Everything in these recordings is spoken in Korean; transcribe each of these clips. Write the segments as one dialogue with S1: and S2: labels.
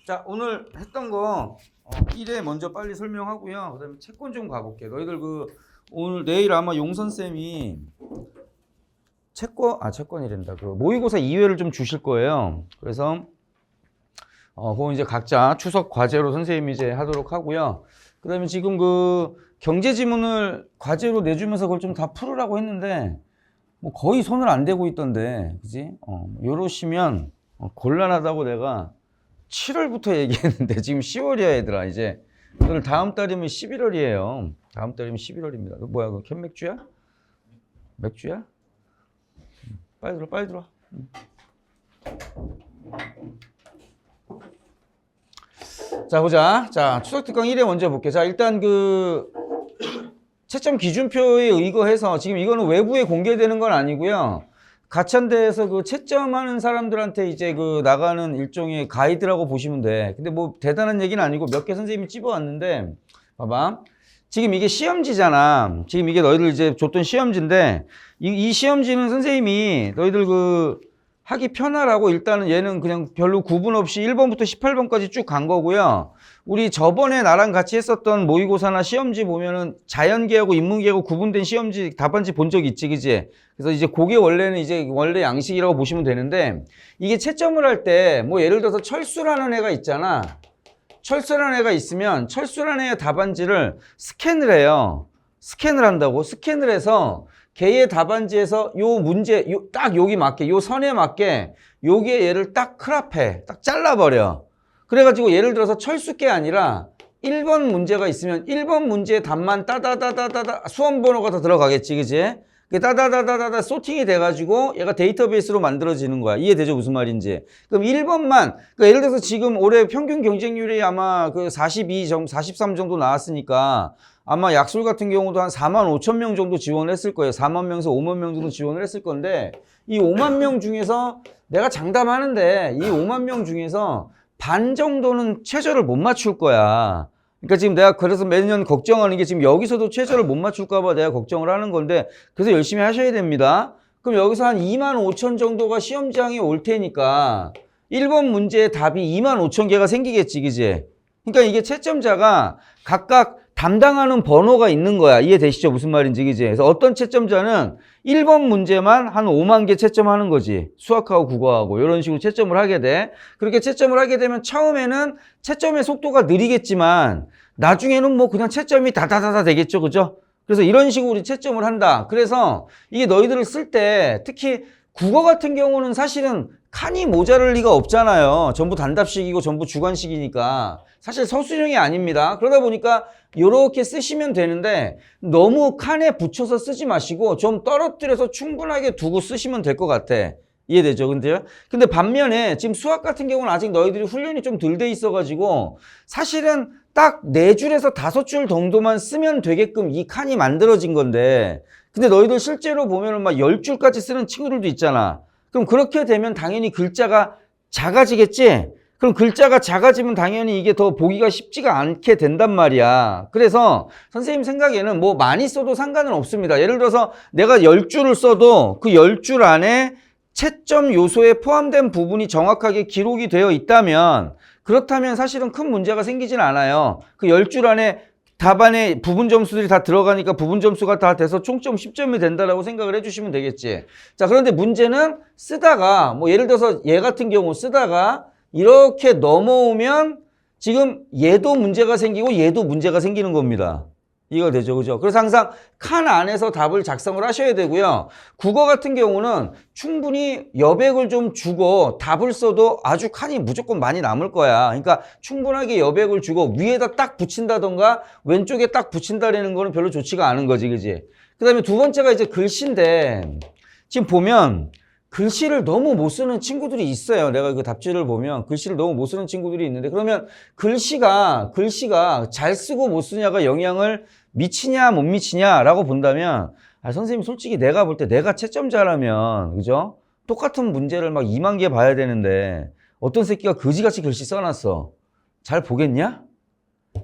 S1: 자, 오늘 했던 거 1회 먼저 빨리 설명하고요. 그다음에 채권 좀 가볼게. 너희들 오늘 내일 아마 용선 쌤이 채권이란다. 그 모의고사 2회를 좀 주실 거예요. 그래서 그건 이제 각자 추석 과제로 선생님이 이제 하도록 하고요. 그다음에 지금 그 경제 지문을 과제로 내주면서 그걸 좀 다 풀으라고 했는데 뭐 거의 손을 안 대고 있던데, 그지? 요러시면 곤란하다고 내가 7월부터 얘기했는데 지금 10월이야 얘들아. 이제 오늘 다음 달이면 11월이에요. 다음 달이면 11월입니다. 너 뭐야, 그 캔맥주야? 맥주야? 빨리 들어. 자, 보자. 자, 추석 특강 1회 먼저 볼게. 자, 일단 채점 기준표에 의거해서 지금 이거는 외부에 공개되는 건 아니고요. 가천대에서 그 채점하는 사람들한테 이제 나가는 일종의 가이드라고 보시면 돼. 근데 뭐 대단한 얘기는 아니고 몇 개 선생님이 찝어왔는데, 봐봐. 지금 이게 시험지잖아. 지금 이게 너희들 이제 줬던 시험지인데, 이 시험지는 선생님이 너희들 하기 편하라고 일단은 얘는 그냥 별로 구분 없이 1번부터 18번까지 쭉 간 거고요. 우리 저번에 나랑 같이 했었던 모의고사나 시험지 보면은 자연계하고 인문계하고 구분된 시험지 답안지 본 적 있지, 그지? 그래서 이제 그게 원래는 이제 원래 양식이라고 보시면 되는데, 이게 채점을 할 때 뭐 예를 들어서 철수라는 애가 있잖아. 철수라는 애가 있으면 철수라는 애의 답안지를 스캔을 해요. 스캔을 한다고. 스캔을 해서 걔의 답안지에서 요 문제, 딱 여기 맞게, 요 선에 맞게 여기에 얘를 딱 크랍해. 딱 잘라버려. 그래가지고 예를 들어서 철수께 아니라 1번 문제가 있으면 1번 문제의 답만 따다다다다다 수험번호가 다 들어가겠지, 그지? 따다다다다다 소팅이 돼가지고 얘가 데이터베이스로 만들어지는 거야. 이해되죠? 무슨 말인지. 그럼 1번만, 예를 들어서 지금 올해 평균 경쟁률이 아마 43 정도 나왔으니까 아마 약술 같은 경우도 한 4만 5천 명 정도 지원을 했을 거예요. 4만 명에서 5만 명 정도 지원을 했을 건데, 이 5만 명 중에서 내가 장담하는데 이 5만 명 중에서 반 정도는 최저를 못 맞출 거야. 그러니까 지금 내가 그래서 매년 걱정하는 게 지금 여기서도 최저를 못 맞출까 봐 내가 걱정을 하는 건데, 그래서 열심히 하셔야 됩니다. 그럼 여기서 한 2만 5천 정도가 시험장에 올 테니까 1번 문제의 답이 2만 5천 개가 생기겠지, 그지? 그러니까 이게 채점자가 각각 담당하는 번호가 있는 거야. 이해되시죠? 무슨 말인지, 그지? 그래서 어떤 채점자는 1번 문제만 한 5만 개 채점하는 거지. 수학하고 국어하고 이런 식으로 채점을 하게 돼. 그렇게 채점을 하게 되면 처음에는 채점의 속도가 느리겠지만 나중에는 뭐 그냥 채점이 다다다다 되겠죠, 그죠? 그래서 이런 식으로 우리 채점을 한다. 그래서 이게 너희들을 쓸 때 특히 국어 같은 경우는 사실은 칸이 모자랄 리가 없잖아요. 전부 단답식이고 전부 주관식이니까 사실 서술형이 아닙니다. 그러다 보니까 이렇게 쓰시면 되는데 너무 칸에 붙여서 쓰지 마시고 좀 떨어뜨려서 충분하게 두고 쓰시면 될 것 같아. 이해되죠? 근데 반면에 지금 수학 같은 경우는 아직 너희들이 훈련이 좀 덜 돼 있어가지고 사실은 딱 4줄에서 5줄 정도만 쓰면 되게끔 이 칸이 만들어진 건데, 근데 너희들 실제로 보면은 막 10줄까지 쓰는 친구들도 있잖아. 그럼 그렇게 되면 당연히 글자가 작아지겠지? 그럼 글자가 작아지면 당연히 이게 더 보기가 쉽지가 않게 된단 말이야. 그래서 선생님 생각에는 뭐 많이 써도 상관은 없습니다. 예를 들어서 내가 10줄을 써도 그 10줄 안에 채점 요소에 포함된 부분이 정확하게 기록이 되어 있다면, 그렇다면 사실은 큰 문제가 생기진 않아요. 그 10줄 안에 답안에 부분 점수들이 다 들어가니까 부분 점수가 다 돼서 총점 10점이 된다라고 생각을 해주시면 되겠지. 자, 그런데 문제는 쓰다가 뭐 예를 들어서 얘 같은 경우 쓰다가 이렇게 넘어오면 지금 얘도 문제가 생기고 얘도 문제가 생기는 겁니다. 이해가 되죠? 그죠? 그래서 항상 칸 안에서 답을 작성을 하셔야 되고요. 국어 같은 경우는 충분히 여백을 좀 주고 답을 써도 아주 칸이 무조건 많이 남을 거야. 그러니까 충분하게 여백을 주고 위에다 딱 붙인다던가 왼쪽에 딱 붙인다라는 거는 별로 좋지가 않은 거지, 그지? 그 다음에 두 번째가 이제 글씨인데, 지금 보면 글씨를 너무 못 쓰는 친구들이 있어요. 내가 그 답지를 보면 글씨를 너무 못 쓰는 친구들이 있는데, 그러면 글씨가 잘 쓰고 못 쓰냐가 영향을 미치냐 못 미치냐라고 본다면, 선생님 솔직히 내가 볼 때 내가 채점자라면, 그죠? 똑같은 문제를 막 2만 개 봐야 되는데 어떤 새끼가 그지같이 글씨 써놨어. 잘 보겠냐?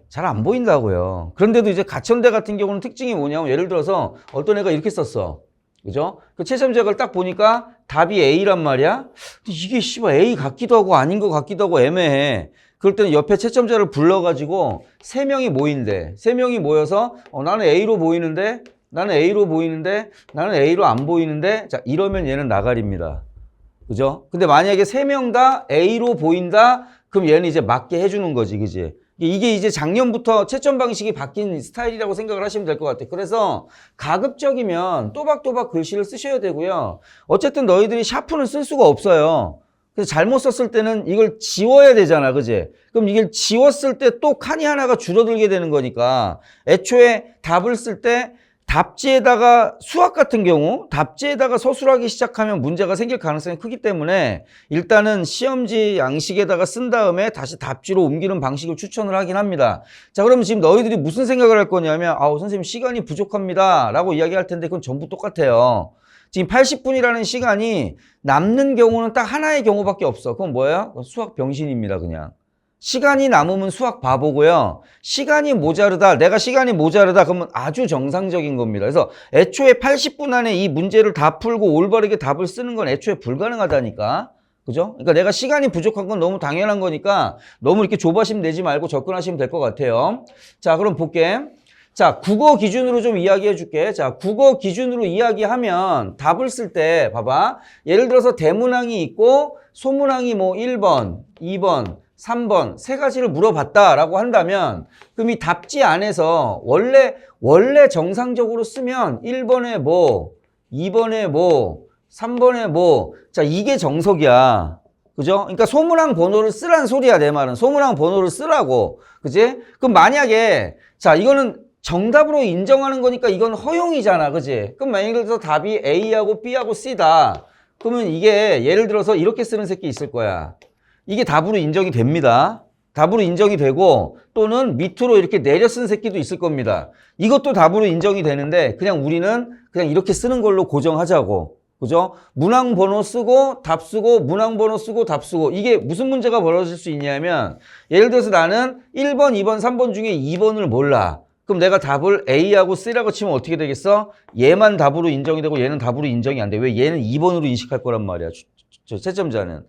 S1: 잘 안 보인다고요. 그런데도 이제 가천대 같은 경우는 특징이 뭐냐면, 예를 들어서 어떤 애가 이렇게 썼어. 그죠? 그 채점작을 딱 보니까 답이 A란 말이야? 근데 이게 씨발 A 같기도 하고 아닌 것 같기도 하고 애매해. 그럴 때는 옆에 채점자를 불러가지고 3명이 모인대. 3명이 모여서 나는 A로 보이는데 나는 A로 보이는데 나는 A로 안 보이는데 자 이러면 얘는 나가리입니다. 그죠? 근데 만약에 3명 다 A로 보인다 그럼 얘는 이제 맞게 해주는 거지. 그지? 이게 이제 작년부터 채점 방식이 바뀐 스타일이라고 생각을 하시면 될 것 같아요. 그래서 가급적이면 또박또박 글씨를 쓰셔야 되고요. 어쨌든 너희들이 샤프는 쓸 수가 없어요. 그래서 잘못 썼을 때는 이걸 지워야 되잖아. 그지? 그럼 이걸 지웠을 때 또 칸이 하나가 줄어들게 되는 거니까 애초에 답을 쓸 때 답지에다가 수학 같은 경우 답지에다가 서술하기 시작하면 문제가 생길 가능성이 크기 때문에 일단은 시험지 양식에다가 쓴 다음에 다시 답지로 옮기는 방식을 추천을 하긴 합니다. 자, 그러면 지금 너희들이 무슨 생각을 할 거냐면 선생님 시간이 부족합니다 라고 이야기할 텐데 그건 전부 똑같아요. 지금 80분이라는 시간이 남는 경우는 딱 하나의 경우밖에 없어. 그건 뭐예요? 수학 병신입니다. 그냥. 시간이 남으면 수학 바보고요. 시간이 모자르다. 내가 시간이 모자르다. 그러면 아주 정상적인 겁니다. 그래서 애초에 80분 안에 이 문제를 다 풀고 올바르게 답을 쓰는 건 애초에 불가능하다니까. 그죠? 그러니까 내가 시간이 부족한 건 너무 당연한 거니까 너무 이렇게 조바심 내지 말고 접근하시면 될 것 같아요. 자, 그럼 볼게. 자, 국어 기준으로 좀 이야기해 줄게. 자, 국어 기준으로 이야기하면 답을 쓸 때 봐봐. 예를 들어서 대문항이 있고 소문항이 뭐 1번, 2번, 3번 세 가지를 물어봤다라고 한다면 그럼 이 답지 안에서 원래 정상적으로 쓰면 1번에 뭐, 2번에 뭐, 3번에 뭐 자, 이게 정석이야. 그죠? 그러니까 소문항 번호를 쓰란 소리야, 내 말은. 소문항 번호를 쓰라고. 그지? 그럼 만약에 자, 이거는 정답으로 인정하는 거니까 이건 허용이잖아. 그지? 그럼 만약에 들어서 답이 A하고 B하고 C다. 그러면 이게 예를 들어서 이렇게 쓰는 새끼 있을 거야. 이게 답으로 인정이 됩니다. 답으로 인정이 되고 또는 밑으로 이렇게 내려 쓴 새끼도 있을 겁니다. 이것도 답으로 인정이 되는데 그냥 우리는 그냥 이렇게 쓰는 걸로 고정하자고. 그죠? 문항 번호 쓰고 답 쓰고 문항 번호 쓰고 답 쓰고 이게 무슨 문제가 벌어질 수 있냐면 예를 들어서 나는 1번, 2번, 3번 중에 2번을 몰라. 그럼 내가 답을 A하고 C라고 치면 어떻게 되겠어? 얘만 답으로 인정이 되고 얘는 답으로 인정이 안 돼. 왜? 얘는 2번으로 인식할 거란 말이야. 채점자는.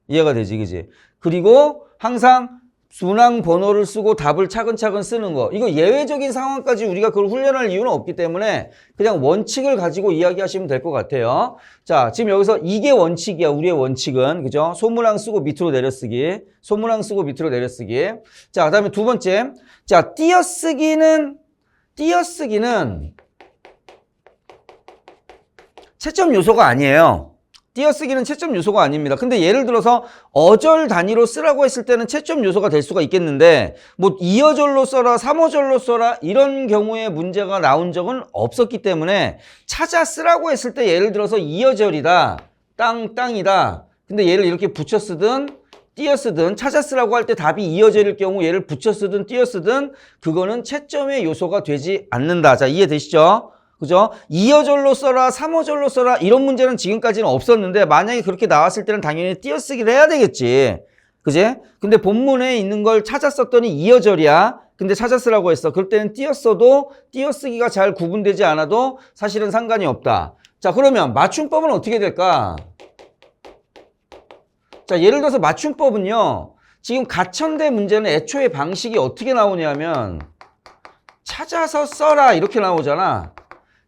S1: 이해가 되지, 그지? 그리고 항상 문항 번호를 쓰고 답을 차근차근 쓰는 거. 이거 예외적인 상황까지 우리가 그걸 훈련할 이유는 없기 때문에 그냥 원칙을 가지고 이야기하시면 될 것 같아요. 자, 지금 여기서 이게 원칙이야. 우리의 원칙은. 그죠? 소문항 쓰고 밑으로 내려쓰기. 소문항 쓰고 밑으로 내려쓰기. 자, 그다음에 두 번째. 자, 띄어쓰기는 채점 요소가 아니에요. 띄어쓰기는 채점 요소가 아닙니다. 근데 예를 들어서 어절 단위로 쓰라고 했을 때는 채점 요소가 될 수가 있겠는데 뭐 2어절로 써라 3어절로 써라 이런 경우에 문제가 나온 적은 없었기 때문에 찾아 쓰라고 했을 때 예를 들어서 2어절이다 땅이다 근데 얘를 이렇게 붙여 쓰든 띄어 쓰든 찾아 쓰라고 할 때 답이 2어절일 경우 얘를 붙여 쓰든 띄어 쓰든 그거는 채점의 요소가 되지 않는다. 자, 이해되시죠? 그죠? 2어절로 써라, 3어절로 써라 이런 문제는 지금까지는 없었는데 만약에 그렇게 나왔을 때는 당연히 띄어쓰기를 해야 되겠지. 그지? 근데 본문에 있는 걸 찾아 썼더니 2어절이야. 근데 찾아 쓰라고 했어. 그럴 때는 띄어써도 띄어쓰기가 잘 구분되지 않아도 사실은 상관이 없다. 자, 그러면 맞춤법은 어떻게 될까? 자, 예를 들어서 맞춤법은요. 지금 가천대 문제는 애초에 방식이 어떻게 나오냐면 찾아서 써라 이렇게 나오잖아.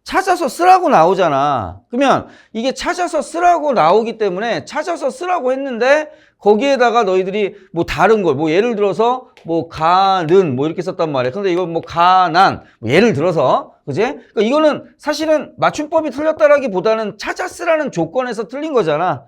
S1: 찾아서 쓰라고 나오잖아. 그러면 이게 찾아서 쓰라고 나오기 때문에 찾아서 쓰라고 했는데 거기에다가 너희들이 뭐 다른 걸 뭐 예를 들어서 뭐 가는 뭐 이렇게 썼단 말이야. 근데 이건 뭐 가난 뭐 예를 들어서 그지? 그러니까 이거는 사실은 맞춤법이 틀렸다라기보다는 찾아 쓰라는 조건에서 틀린 거잖아.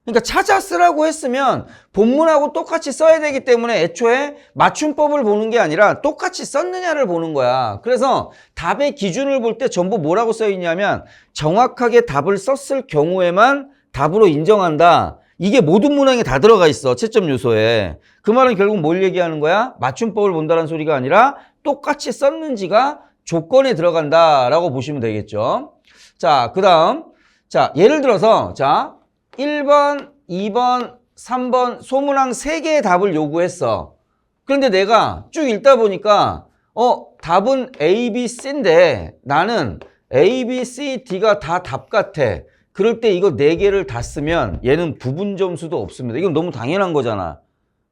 S1: 그러니까 찾아 쓰라고 했으면 본문하고 똑같이 써야 되기 때문에 애초에 맞춤법을 보는 게 아니라 똑같이 썼느냐를 보는 거야. 그래서 답의 기준을 볼 때 전부 뭐라고 써 있냐면 정확하게 답을 썼을 경우에만 답으로 인정한다. 이게 모든 문항에 다 들어가 있어. 채점 요소에. 그 말은 결국 뭘 얘기하는 거야? 맞춤법을 본다는 소리가 아니라 똑같이 썼는지가 조건에 들어간다라고 보시면 되겠죠. 자, 그 다음. 자, 예를 들어서 자 1번, 2번, 3번 소문항 3개의 답을 요구했어. 그런데 내가 쭉 읽다 보니까 답은 A, B, C인데 나는 A, B, C, D가 다 답 같아. 그럴 때 이거 4개를 다 쓰면 얘는 부분 점수도 없습니다. 이건 너무 당연한 거잖아.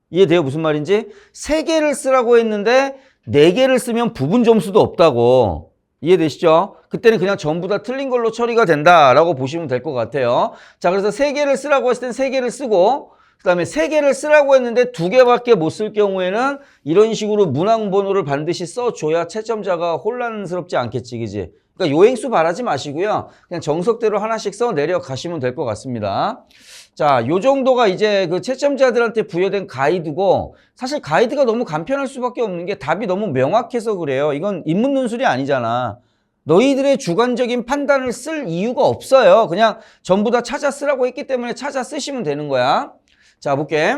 S1: 이해돼요? 무슨 말인지? 3개를 쓰라고 했는데 4개를 쓰면 부분 점수도 없다고. 이해되시죠? 그때는 그냥 전부 다 틀린 걸로 처리가 된다라고 보시면 될 것 같아요. 자, 그래서 3개를 쓰라고 했을 땐 3개를 쓰고, 그 다음에 3개를 쓰라고 했는데 2개밖에 못 쓸 경우에는 이런 식으로 문항번호를 반드시 써줘야 채점자가 혼란스럽지 않겠지, 그지? 그러니까 요행수 바라지 마시고요. 그냥 정석대로 하나씩 써 내려가시면 될 것 같습니다. 자, 요 정도가 이제 그 채점자들한테 부여된 가이드고, 사실 가이드가 너무 간편할 수밖에 없는 게 답이 너무 명확해서 그래요. 이건 인문 논술이 아니잖아. 너희들의 주관적인 판단을 쓸 이유가 없어요. 그냥 전부 다 찾아 쓰라고 했기 때문에 찾아 쓰시면 되는 거야. 자, 볼게.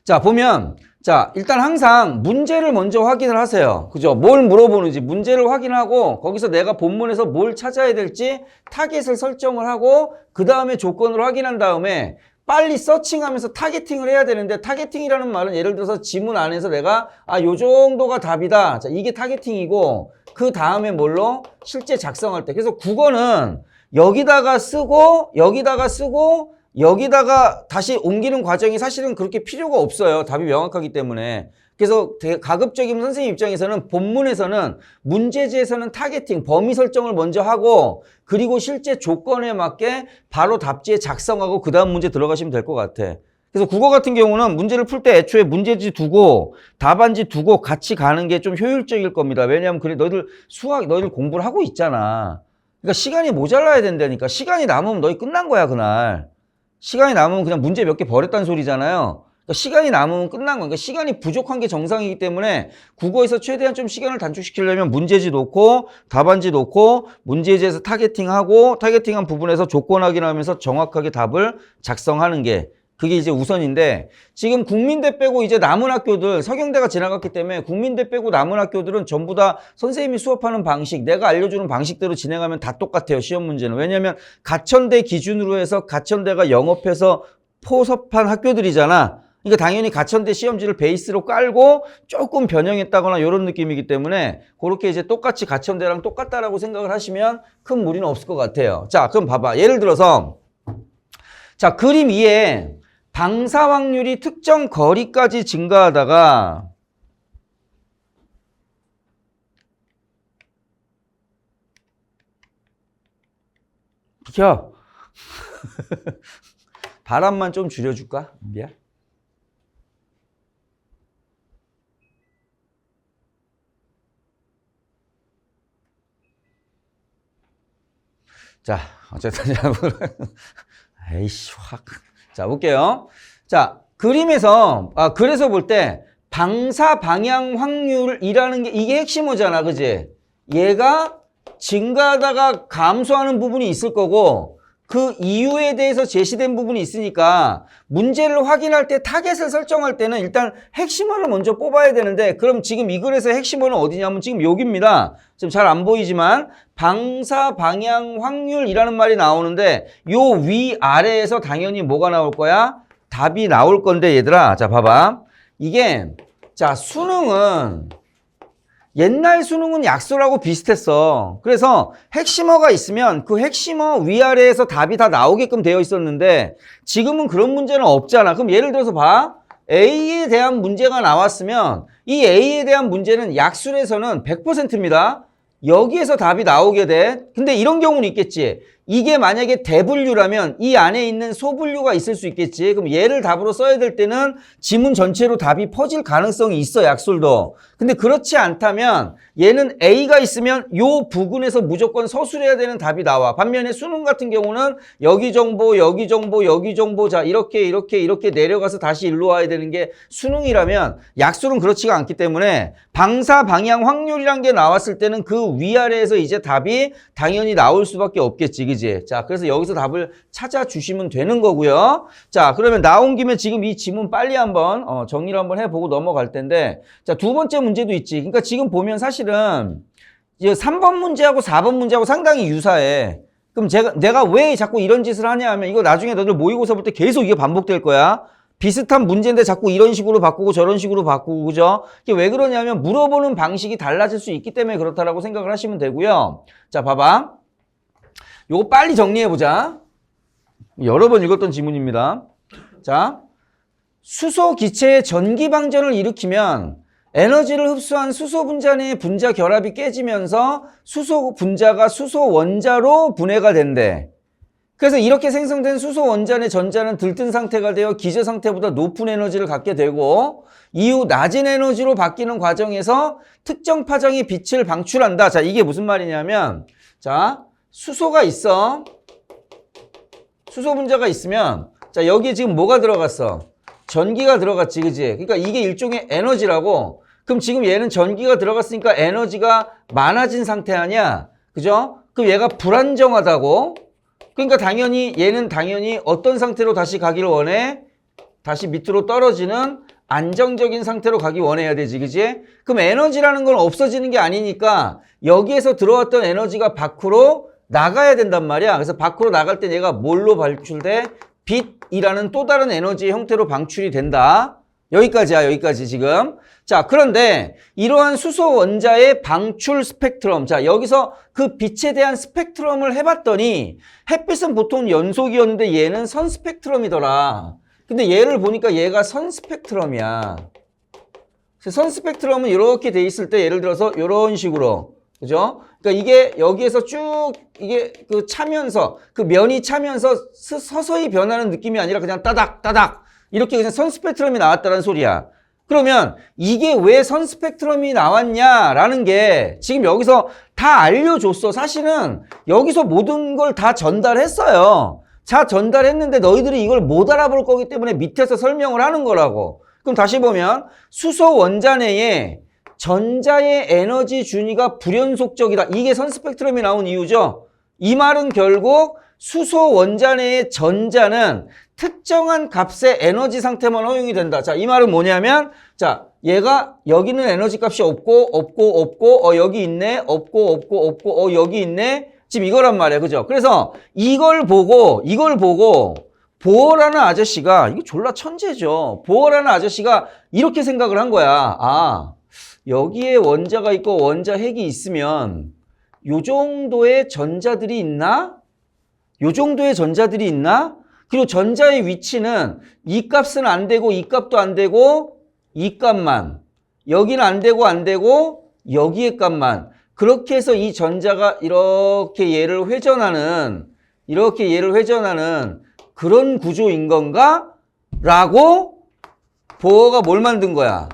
S1: 자, 보면, 자, 일단 항상 문제를 먼저 확인을 하세요. 그죠? 뭘 물어보는지 문제를 확인하고 거기서 내가 본문에서 뭘 찾아야 될지 타겟을 설정을 하고 그 다음에 조건을 확인한 다음에 빨리 서칭하면서 타겟팅을 해야 되는데, 타겟팅이라는 말은 예를 들어서 지문 안에서 내가 요 정도가 답이다. 자, 이게 타겟팅이고 그 다음에 뭘로? 실제 작성할 때. 그래서 국어는 여기다가 쓰고 여기다가 다시 옮기는 과정이 사실은 그렇게 필요가 없어요. 답이 명확하기 때문에. 그래서 가급적이면 선생님 입장에서는 본문에서는 문제지에서는 타겟팅, 범위 설정을 먼저 하고 그리고 실제 조건에 맞게 바로 답지에 작성하고 그 다음 문제 들어가시면 될 것 같아. 그래서 국어 같은 경우는 문제를 풀 때 애초에 문제지 두고 답안지 두고 같이 가는 게 좀 효율적일 겁니다. 왜냐하면 그래 너희들 공부를 하고 있잖아. 그러니까 시간이 모자라야 된다니까. 시간이 남으면 너희 끝난 거야, 그날. 시간이 남으면 그냥 문제 몇 개 버렸다는 소리잖아요. 그러니까 시간이 남으면 끝난 거니까. 그러니까 시간이 부족한 게 정상이기 때문에 국어에서 최대한 좀 시간을 단축시키려면 문제지 놓고 답안지 놓고 문제지에서 타겟팅하고 타겟팅한 부분에서 조건 확인하면서 정확하게 답을 작성하는 게 그게 이제 우선인데, 지금 국민대 빼고 이제 남은 학교들, 서경대가 지나갔기 때문에 국민대 빼고 남은 학교들은 전부 다 선생님이 수업하는 방식, 내가 알려주는 방식대로 진행하면 다 똑같아요, 시험 문제는. 왜냐면 가천대 기준으로 해서 가천대가 영업해서 포섭한 학교들이잖아. 그러니까 당연히 가천대 시험지를 베이스로 깔고 조금 변형했다거나 이런 느낌이기 때문에 그렇게 이제 똑같이 가천대랑 똑같다라고 생각을 하시면 큰 무리는 없을 것 같아요. 자, 그럼 봐봐. 예를 들어서 자, 그림 2에 방사 확률이 특정 거리까지 증가하다가 비켜. 바람만 좀 줄여줄까? 미안. 자, 어쨌든 에이씨 확. 자, 볼게요. 자, 그림에서 그래서 볼 때 방사 방향 확률이라는 게 이게 핵심어잖아, 그지? 얘가 증가하다가 감소하는 부분이 있을 거고 그 이유에 대해서 제시된 부분이 있으니까 문제를 확인할 때 타겟을 설정할 때는 일단 핵심어를 먼저 뽑아야 되는데, 그럼 지금 이 글에서 핵심어는 어디냐면 지금 여기입니다. 지금 잘 안 보이지만 방사 방향 확률이라는 말이 나오는데 요 위아래에서 당연히 뭐가 나올 거야? 답이 나올 건데 얘들아, 자 봐봐. 이게 자 수능은 옛날 수능은 약수라고 비슷했어. 그래서 핵심어가 있으면 그 핵심어 위아래에서 답이 다 나오게끔 되어 있었는데 지금은 그런 문제는 없잖아. 그럼 예를 들어서 봐. A에 대한 문제가 나왔으면 이 A에 대한 문제는 약술에서는 100%입니다. 여기에서 답이 나오게 돼. 근데 이런 경우는 있겠지. 이게 만약에 대분류라면 이 안에 있는 소분류가 있을 수 있겠지. 그럼 얘를 답으로 써야 될 때는 지문 전체로 답이 퍼질 가능성이 있어, 약술도. 근데 그렇지 않다면 얘는 A가 있으면 요 부근에서 무조건 서술해야 되는 답이 나와. 반면에 수능 같은 경우는 여기 정보, 여기 정보, 여기 정보, 자 이렇게 내려가서 다시 일로 와야 되는 게 수능이라면 약술은 그렇지가 않기 때문에 방사 방향 확률이란 게 나왔을 때는 그 위아래에서 이제 답이 당연히 나올 수밖에 없겠지, 그지? 자, 그래서 여기서 답을 찾아주시면 되는 거고요. 자, 그러면 나온 김에 지금 이 지문 빨리 한번 정리를 한번 해보고 넘어갈 텐데, 자, 두 번째 문제도 있지. 그러니까 지금 보면 사실은 이제 3번 문제하고 4번 문제하고 상당히 유사해. 그럼 내가 왜 자꾸 이런 짓을 하냐 하면 이거 나중에 너들 모의고사 볼 때 계속 이게 반복될 거야. 비슷한 문제인데 자꾸 이런 식으로 바꾸고 저런 식으로 바꾸고, 그죠? 이게 왜 그러냐면 물어보는 방식이 달라질 수 있기 때문에 그렇다라고 생각을 하시면 되고요. 자, 봐봐. 요거 빨리 정리해보자. 여러 번 읽었던 지문입니다. 자, 수소 기체의 전기 방전을 일으키면 에너지를 흡수한 수소 분자 내의 분자 결합이 깨지면서 수소 분자가 수소 원자로 분해가 된대. 그래서 이렇게 생성된 수소 원자 내 전자는 들뜬 상태가 되어 기저 상태보다 높은 에너지를 갖게 되고 이후 낮은 에너지로 바뀌는 과정에서 특정 파장의 빛을 방출한다. 자, 이게 무슨 말이냐면, 자, 수소가 있어. 수소 분자가 있으면, 자, 여기에 지금 뭐가 들어갔어? 전기가 들어갔지, 그지? 그러니까 이게 일종의 에너지라고. 그럼 지금 얘는 전기가 들어갔으니까 에너지가 많아진 상태 아니야? 그죠? 그럼 얘가 불안정하다고? 그러니까 얘는 당연히 어떤 상태로 다시 가기를 원해? 다시 밑으로 떨어지는 안정적인 상태로 가기 원해야 되지, 그지? 그럼 에너지라는 건 없어지는 게 아니니까 여기에서 들어왔던 에너지가 밖으로 나가야 된단 말이야. 그래서 밖으로 나갈 때 얘가 뭘로 방출돼? 빛이라는 또 다른 에너지의 형태로 방출이 된다. 여기까지야, 여기까지 지금. 자, 그런데 이러한 수소 원자의 방출 스펙트럼. 자, 여기서 그 빛에 대한 스펙트럼을 해봤더니 햇빛은 보통 연속이었는데 얘는 선 스펙트럼이더라. 근데 얘를 보니까 얘가 선 스펙트럼이야. 선 스펙트럼은 이렇게 돼 있을 때 예를 들어서 이런 식으로. 그죠? 그러니까 이게 여기에서 쭉 이게 그 차면서 그 면이 차면서 서서히 변하는 느낌이 아니라 그냥 따닥 따닥 이렇게 그냥 선 스펙트럼이 나왔다는 소리야. 그러면 이게 왜 선 스펙트럼이 나왔냐라는 게 지금 여기서 다 알려줬어. 사실은 여기서 모든 걸 다 전달했어요. 다 전달했는데 너희들이 이걸 못 알아볼 거기 때문에 밑에서 설명을 하는 거라고. 그럼 다시 보면 수소 원자 내에 전자의 에너지 준위가 불연속적이다. 이게 선 스펙트럼이 나온 이유죠. 이 말은 결국 수소 원자 내의 전자는 특정한 값의 에너지 상태만 허용이 된다. 자, 이 말은 뭐냐면, 자, 얘가 여기는 에너지 값이 없고, 여기 있네, 없고, 여기 있네. 지금 이거란 말이야. 그죠? 그래서 이걸 보고, 보어라는 아저씨가, 이거 졸라 천재죠. 보어라는 아저씨가 이렇게 생각을 한 거야. 아, 여기에 원자가 있고 원자 핵이 있으면 요 정도의 전자들이 있나? 요 정도의 전자들이 있나? 그리고 전자의 위치는 이 값은 안 되고 이 값도 안 되고 이 값만. 여기는 안 되고 여기의 값만. 그렇게 해서 이 전자가 이렇게 얘를 회전하는 그런 구조인 건가? 라고 보어가 뭘 만든 거야?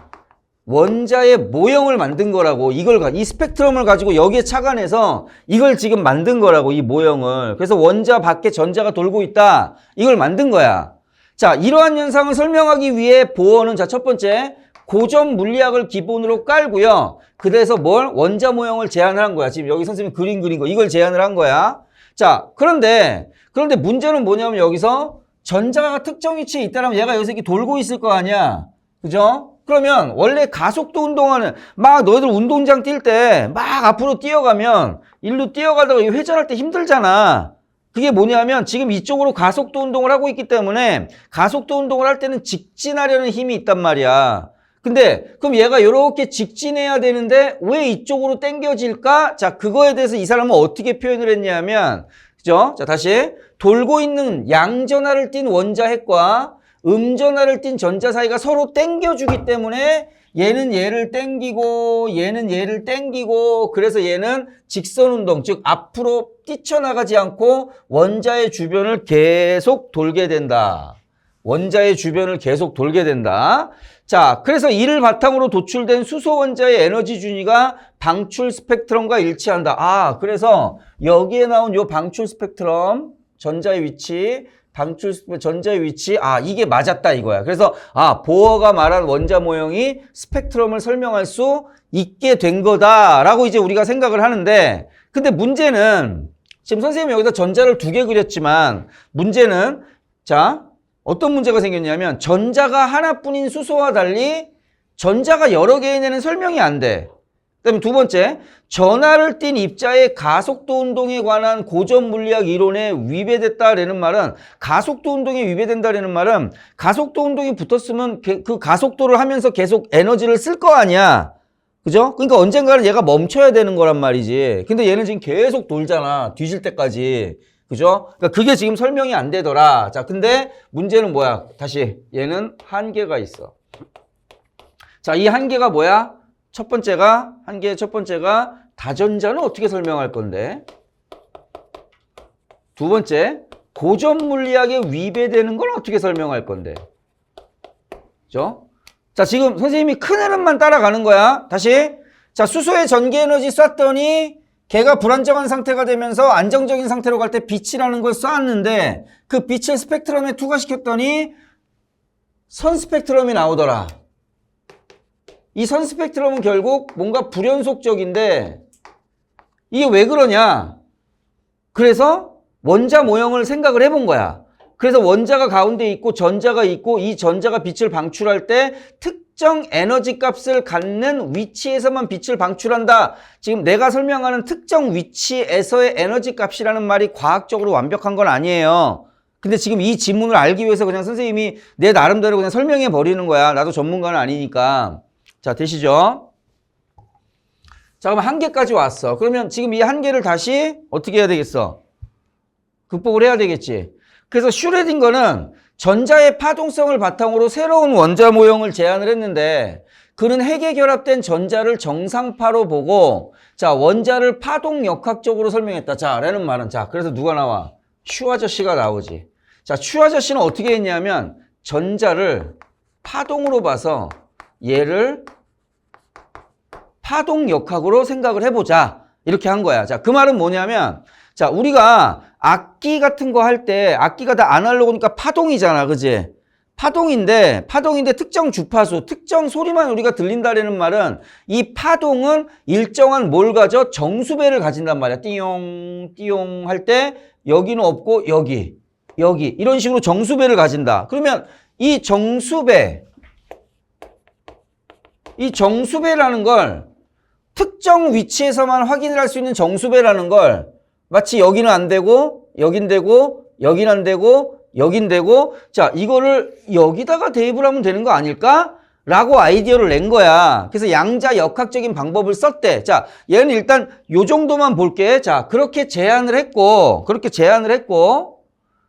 S1: 원자의 모형을 만든 거라고. 이 스펙트럼을 가지고 여기에 착안해서 이걸 지금 만든 거라고, 이 모형을. 그래서 원자 밖에 전자가 돌고 있다. 이걸 만든 거야. 자, 이러한 현상을 설명하기 위해 보어는, 자, 첫 번째, 고전 물리학을 기본으로 깔고요. 그래서 원자 모형을 제안을 한 거야. 지금 여기 선생님 그린 거, 이걸 제안을 한 거야. 자, 그런데 문제는 뭐냐면 여기서 전자가 특정 위치에 있다면 얘가 여기서 이렇게 돌고 있을 거 아니야. 그죠? 그러면 원래 가속도 운동하는 막 너희들 운동장 뛸 때 막 앞으로 뛰어가면 일로 뛰어가다가 회전할 때 힘들잖아. 그게 뭐냐면 지금 이쪽으로 가속도 운동을 하고 있기 때문에 가속도 운동을 할 때는 직진하려는 힘이 있단 말이야. 근데 그럼 얘가 이렇게 직진해야 되는데 왜 이쪽으로 당겨질까? 자, 그거에 대해서 이 사람은 어떻게 표현을 했냐면, 그죠? 자, 다시 돌고 있는 양전하를 띤 원자 핵과 음전하를 띤 전자 사이가 서로 당겨주기 때문에 얘는 얘를 당기고 얘는 얘를 당기고, 그래서 얘는 직선 운동, 즉 앞으로 뛰쳐나가지 않고 원자의 주변을 계속 돌게 된다. 원자의 주변을 계속 돌게 된다. 자, 그래서 이를 바탕으로 도출된 수소 원자의 에너지 준위가 방출 스펙트럼과 일치한다. 아, 그래서 여기에 나온 요 방출 스펙트럼, 전자의 위치, 전자의 위치, 아, 이게 맞았다 이거야. 그래서 보어가 말한 원자 모형이 스펙트럼을 설명할 수 있게 된 거다라고 이제 우리가 생각을 하는데, 근데 문제는 지금 선생님이 여기다 전자를 2개 그렸지만 문제는, 자, 어떤 문제가 생겼냐면 전자가 하나뿐인 수소와 달리 전자가 여러 개인 애는 설명이 안 돼. 그다음에 두 번째, 전하를 띤 입자의 가속도 운동에 관한 고전 물리학 이론에 위배됐다라는 말은, 가속도 운동에 위배된다라는 말은 가속도 운동이 붙었으면 그 가속도를 하면서 계속 에너지를 쓸 거 아니야. 그죠? 그러니까 언젠가는 얘가 멈춰야 되는 거란 말이지. 근데 얘는 지금 계속 돌잖아. 뒤질 때까지. 그죠? 그러니까 그게 지금 설명이 안 되더라. 자, 근데 문제는 뭐야? 다시 얘는 한계가 있어. 자, 이 한계가 뭐야? 한계의 첫 번째가 다전자는 어떻게 설명할 건데? 두 번째, 고전 물리학에 위배되는 걸 어떻게 설명할 건데? 그죠? 자, 지금 선생님이 큰 흐름만 따라가는 거야. 다시. 자, 수소의 전기 에너지 쐈더니 걔가 불안정한 상태가 되면서 안정적인 상태로 갈 때 빛이라는 걸 쐈는데 그 빛을 스펙트럼에 투과시켰더니 선 스펙트럼이 나오더라. 이 선 스펙트럼은 결국 뭔가 불연속적인데 이게 왜 그러냐? 그래서 원자 모형을 생각을 해본 거야. 그래서 원자가 가운데 있고 전자가 있고 이 전자가 빛을 방출할 때 특정 에너지 값을 갖는 위치에서만 빛을 방출한다. 지금 내가 설명하는 특정 위치에서의 에너지 값이라는 말이 과학적으로 완벽한 건 아니에요. 근데 지금 이 지문을 알기 위해서 그냥 선생님이 내 나름대로 그냥 설명해 버리는 거야. 나도 전문가는 아니니까. 자, 되시죠? 자, 그럼 한계까지 왔어. 그러면 지금 이 한계를 다시 어떻게 해야 되겠어? 극복을 해야 되겠지. 그래서 슈레딩거는 전자의 파동성을 바탕으로 새로운 원자 모형을 제안을 했는데 그는 핵에 결합된 전자를 정상파로 보고 자, 원자를 파동 역학적으로 설명했다. 자, 라는 말은 자, 그래서 누가 나와? 슈 아저씨가 나오지. 자, 슈 아저씨는 어떻게 했냐면 전자를 파동으로 봐서 얘를 파동 역학으로 생각을 해보자. 이렇게 한 거야. 자, 그 말은 뭐냐면 자, 우리가 악기 같은 거 할 때 악기가 다 아날로그니까 파동이잖아. 그지? 파동인데 특정 주파수, 특정 소리만 우리가 들린다라는 말은 이 파동은 일정한 뭘 가져? 정수배를 가진단 말이야. 띠용, 띠용 할 때 여기는 없고 여기 이런 식으로 정수배를 가진다. 그러면 이 정수배라는 걸 특정 위치에서만 확인을 할 수 있는 정수배라는 걸 마치 여기는 안 되고 여긴 되고 여긴 안 되고 여긴 되고 자 이거를 여기다가 대입을 하면 되는 거 아닐까? 라고 아이디어를 낸 거야. 그래서 양자 역학적인 방법을 썼대. 자 얘는 일단 요 정도만 볼게. 자 그렇게 제안을 했고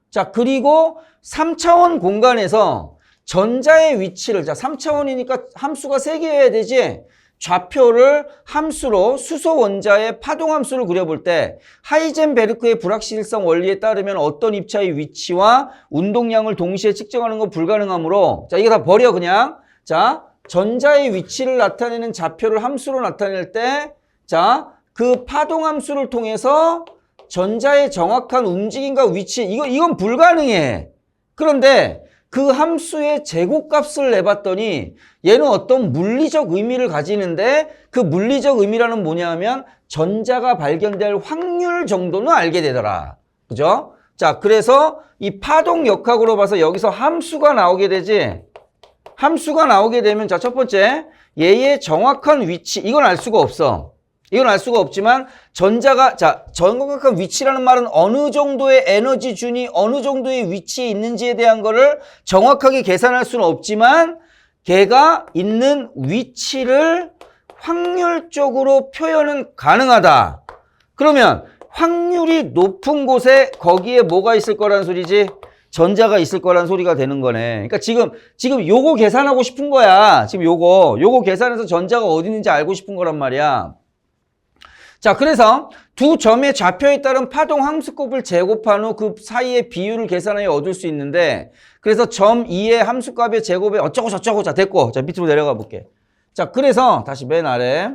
S1: 자 그리고 3차원 공간에서 전자의 위치를 자 3차원이니까 함수가 3개여야 되지. 좌표를 함수로 수소 원자의 파동 함수를 그려볼 때 하이젠베르크의 불확실성 원리에 따르면 어떤 입자의 위치와 운동량을 동시에 측정하는 건 불가능하므로 자 이거 다 버려 그냥. 자 전자의 위치를 나타내는 좌표를 함수로 나타낼 때 자 그 파동 함수를 통해서 전자의 정확한 움직임과 위치 이건 불가능해. 그런데 그 함수의 제곱값을 내봤더니 얘는 어떤 물리적 의미를 가지는데 그 물리적 의미라는 뭐냐면 전자가 발견될 확률 정도는 알게 되더라. 그죠? 자, 그래서 이 파동 역학으로 봐서 여기서 함수가 나오게 되지. 함수가 나오게 되면 자, 첫 번째 얘의 정확한 위치 이건 알 수가 없어. 이건 알 수가 없지만 전자가 자 정확한 위치라는 말은 어느 정도의 에너지 준이 어느 정도의 위치에 있는지에 대한 거를 정확하게 계산할 수는 없지만 걔가 있는 위치를 확률적으로 표현은 가능하다. 그러면 확률이 높은 곳에 거기에 뭐가 있을 거란 소리지? 전자가 있을 거란 소리가 되는 거네. 그러니까 지금 요거 계산하고 싶은 거야. 지금 요거 계산해서 전자가 어디 있는지 알고 싶은 거란 말이야. 자, 그래서 두 점의 좌표에 따른 파동 함수값을 제곱한 후 그 사이의 비율을 계산하여 얻을 수 있는데 그래서 점 2의 함수값의 제곱에 어쩌고 저쩌고 자 됐고 자 밑으로 내려가 볼게. 자, 그래서 다시 맨 아래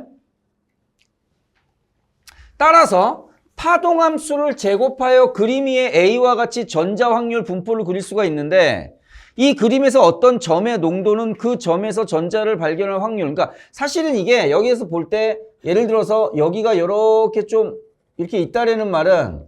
S1: 따라서 파동 함수를 제곱하여 그림 위에 A와 같이 전자 확률 분포를 그릴 수가 있는데 이 그림에서 어떤 점의 농도는 그 점에서 전자를 발견할 확률 그러니까 사실은 이게 여기에서 볼 때 예를 들어서 여기가 이렇게 좀 이렇게 있다라는 말은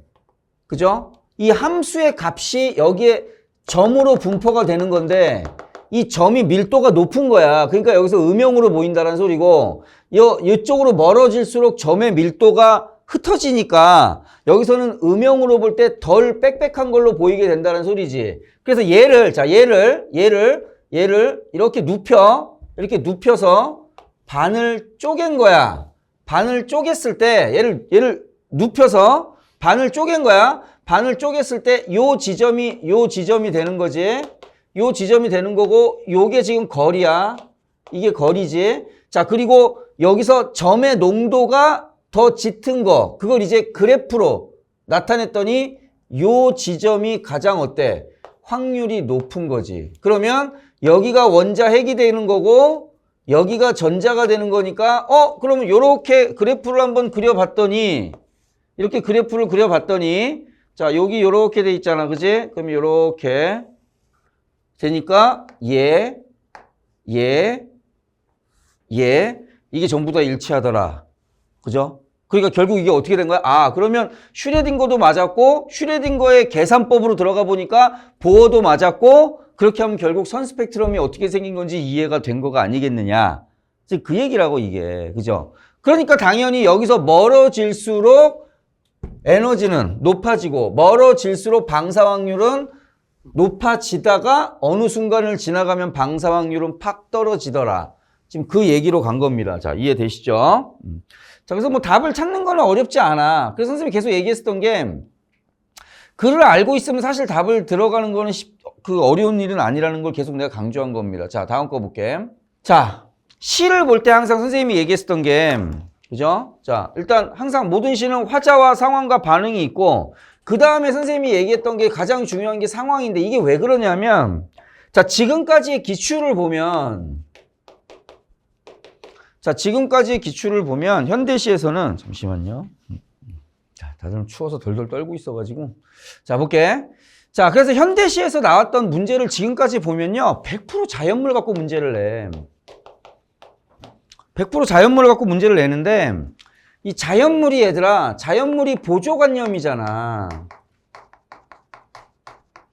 S1: 그죠? 이 함수의 값이 여기에 점으로 분포가 되는 건데 이 점이 밀도가 높은 거야. 그러니까 여기서 음영으로 보인다는 소리고 이쪽으로 멀어질수록 점의 밀도가 흩어지니까 여기서는 음영으로 볼 때 덜 빽빽한 걸로 보이게 된다는 소리지. 그래서 얘를 이렇게 눕혀서 반을 쪼갠 거야. 반을 쪼갰을 때 얘를 눕혀서 반을 쪼갠 거야. 반을 쪼갰을 때 요 지점이 되는 거지. 요 지점이 되는 거고 요게 지금 거리야. 이게 거리지. 자, 그리고 여기서 점의 농도가 더 짙은 거. 그걸 이제 그래프로 나타냈더니 요 지점이 가장 어때? 확률이 높은 거지. 그러면 여기가 원자 핵이 되는 거고 여기가 전자가 되는 거니까 그러면 요렇게 그래프를 한번 그려봤더니 이렇게 그래프를 그려봤더니 자, 여기 요렇게 돼 있잖아. 그지? 그럼 요렇게 되니까 얘 이게 전부 다 일치하더라. 그죠? 그러니까 결국 이게 어떻게 된 거야? 아, 그러면 슈레딩거도 맞았고 슈레딩거의 계산법으로 들어가 보니까 보어도 맞았고 그렇게 하면 결국 선 스펙트럼이 어떻게 생긴 건지 이해가 된 거가 아니겠느냐. 그 얘기라고 이게. 그죠? 그러니까 당연히 여기서 멀어질수록 에너지는 높아지고 멀어질수록 방사 확률은 높아지다가 어느 순간을 지나가면 방사 확률은 팍 떨어지더라. 지금 그 얘기로 간 겁니다. 자, 이해되시죠? 자, 그래서 뭐 답을 찾는 거는 어렵지 않아. 그래서 선생님이 계속 얘기했었던 게 글을 알고 있으면 사실 답을 들어가는 거는 어려운 일은 아니라는 걸 계속 내가 강조한 겁니다. 자, 다음 거 볼게. 자, 시를 볼 때 항상 선생님이 얘기했었던 게 그죠? 자, 일단 항상 모든 시는 화자와 상황과 반응이 있고 그 다음에 선생님이 얘기했던 게 가장 중요한 게 상황인데 이게 왜 그러냐면 자, 지금까지의 기출을 보면 현대시에서는 잠시만요. 자, 다들 추워서 덜덜 떨고 있어가지고 자, 볼게. 자, 그래서 현대시에서 나왔던 문제를 지금까지 보면요 100% 자연물 갖고 문제를 내. 100% 자연물을 갖고 문제를 내는데 이 자연물이 얘들아 자연물이 보조관념이잖아.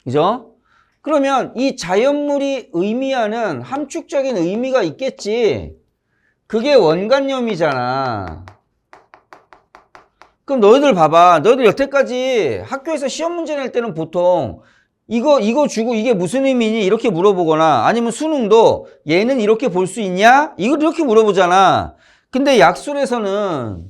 S1: 그죠? 그러면 이 자연물이 의미하는 함축적인 의미가 있겠지. 그게 원관념이잖아. 그럼 너희들 봐봐. 너희들 여태까지 학교에서 시험 문제 낼 때는 보통 이거 주고 이게 무슨 의미니? 이렇게 물어보거나 아니면 수능도 얘는 이렇게 볼 수 있냐? 이걸 이렇게 물어보잖아. 근데 약술에서는